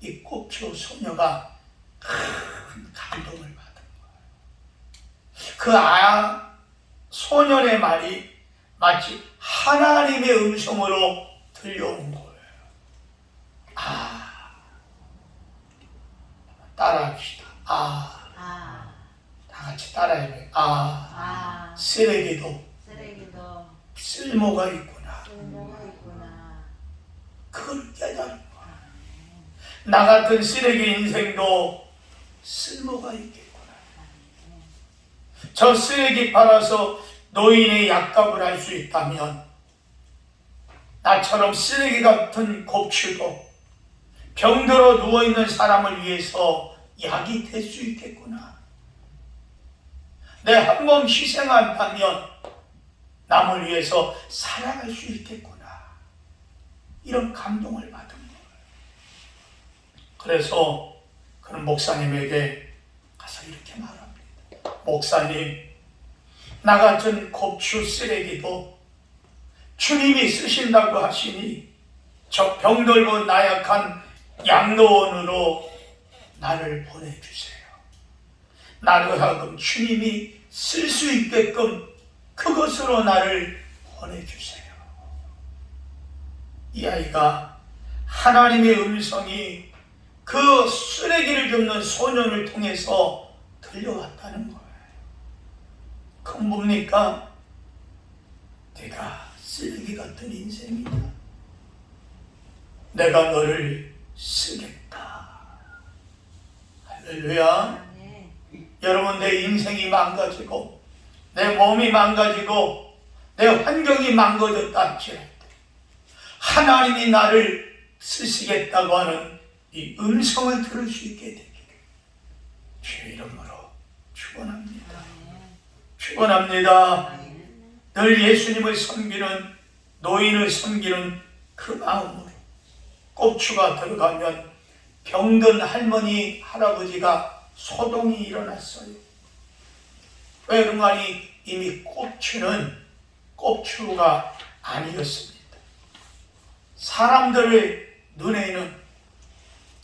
이 꼽추 소녀가 큰 감동을 받은 거예요. 그 소년의 말이 마치 하나님의 음성으로 들려온 거예요. 따라합시다. 다 같이 따라해요. 쓰레기도 쓸모가 있구나. 그걸 깨달은 거야. 나 같은 쓰레기 인생도 쓸모가 있겠구나. 저 쓰레기 팔아서 노인의 약값을 할 수 있다면 나처럼 쓰레기 같은 꼽추도 병들어 누워있는 사람을 위해서 약이 될 수 있겠구나. 내가 한 번 희생한다면 남을 위해서 살아갈 수 있겠구나. 이런 감동을 받은 거예요. 그래서 그런 목사님에게 가서 이렇게 말합니다. 목사님, 나 같은 꼽추 쓰레기도 주님이 쓰신다고 하시니 저 병들고 나약한 양로원으로 나를 보내주세요. 나로 하여금 주님이 쓸 수 있게끔 그것으로 나를 보내주세요. 이 아이가 하나님의 음성이 그 쓰레기를 줍는 소년을 통해서 들려왔다는 거예요. 그건 뭡니까? 내가 쓰레기 같은 인생이다. 내가 너를 쓰겠다. 할렐루야. 여러분, 내 인생이 망가지고 내 몸이 망가지고 내 환경이 망가졌다 할지라도 하나님이 나를 쓰시겠다고 하는 이 음성을 들을 수 있게 되기를 주의 이름으로 축원합니다. 축원합니다. 늘 예수님을 섬기는 노인을 섬기는 그 마음으로 꼽추가 들어가면 병든 할머니 할아버지가 소동이 일어났어요. 왜 그러니 이미 꼽추가 아니었습니다. 사람들의 눈에는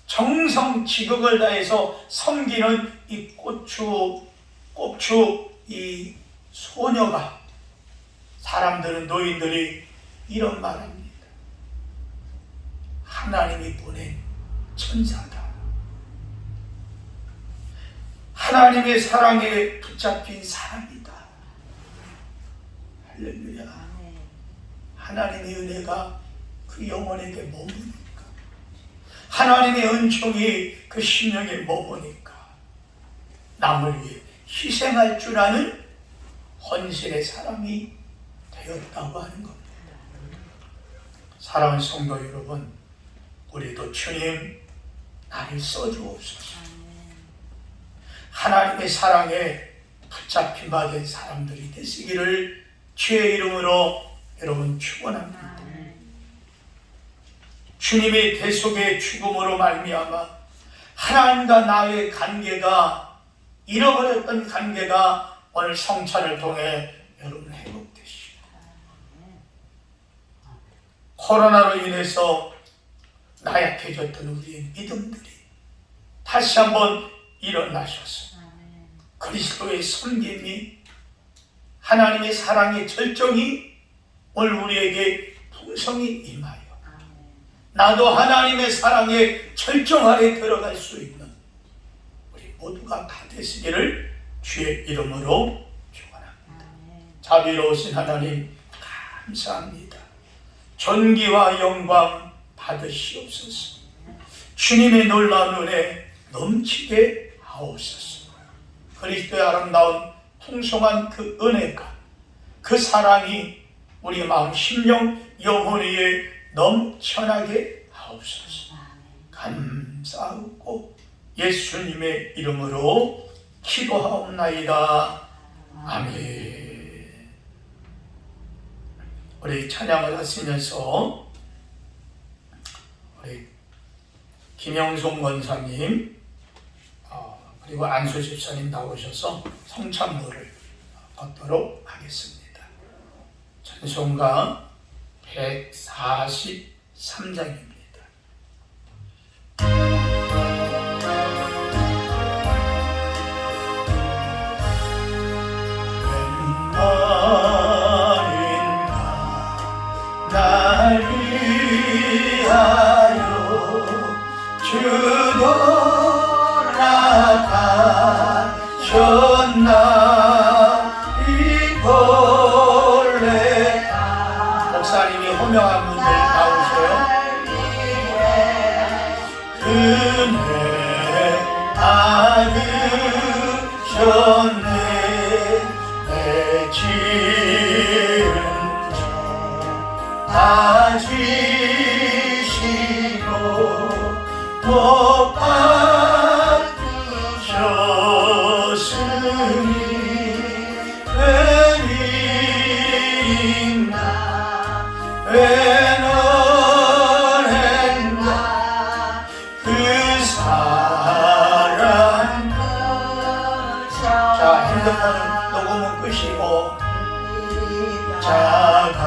정성 지극을 다해서 섬기는 이 꼽추 이 소녀가 사람들은 노인들이 이런 말합니다. 하나님이 보낸 천사다. 하나님의 사랑에 붙잡힌 사람이다. 할렐루야. 하나님의 은혜가 그 영혼에게 머무니까, 하나님의 은총이 그 심령에 머무니까 남을 위해 희생할 줄 아는 헌신의 사람이 되었다고 하는 겁니다. 사랑하는 성도 여러분, 우리도 주님 나를 써주옵소서. 하나님의 사랑에 붙잡힌 바 된 사람들이 되시기를 주의 이름으로 여러분 축원합니다. 주님의 대속의 죽음으로 말미암아 하나님과 나의 관계가, 잃어버렸던 관계가 오늘 성찬을 통해 여러분 회복되시고, 코로나로 인해서 나약해졌던 우리의 믿음들이 다시 한번 일어나셔서 그리스도의 섬김이, 하나님의 사랑의 절정이 오늘 우리에게 풍성히 임하여 나도 하나님의 사랑의 절정 아래 들어갈 수 있는 우리 모두가 다 되시기를 주의 이름으로 축원합니다. 자비로우신 하나님 감사합니다. 존귀와 영광 받으시옵소서. 주님의 놀라운 은혜 넘치게 하옵소서. 그리스도의 아름다운 풍성한 그 은혜가, 그 사랑이 우리 마음, 심령, 영혼 위에 넘쳐나게 하옵소서. 감사하고 예수님의 이름으로 기도하옵나이다. 아멘. 우리 찬양을 하시면서 우리 김영송 권사님 그리고 안수 집사님 나오셔서 성찬물을 걷도록 하겠습니다. 찬송가 143장입니다. 날 위하여 주 돌아가셨나 이 본래. 목사님이 호명한 분들 나오세요. 은혜 받으셨네 내 지은 다 지시고 못 받으셨으니 웬일인가 웬언행가 그 사랑. 자, 핸드폰은 녹음은 끄시고 자가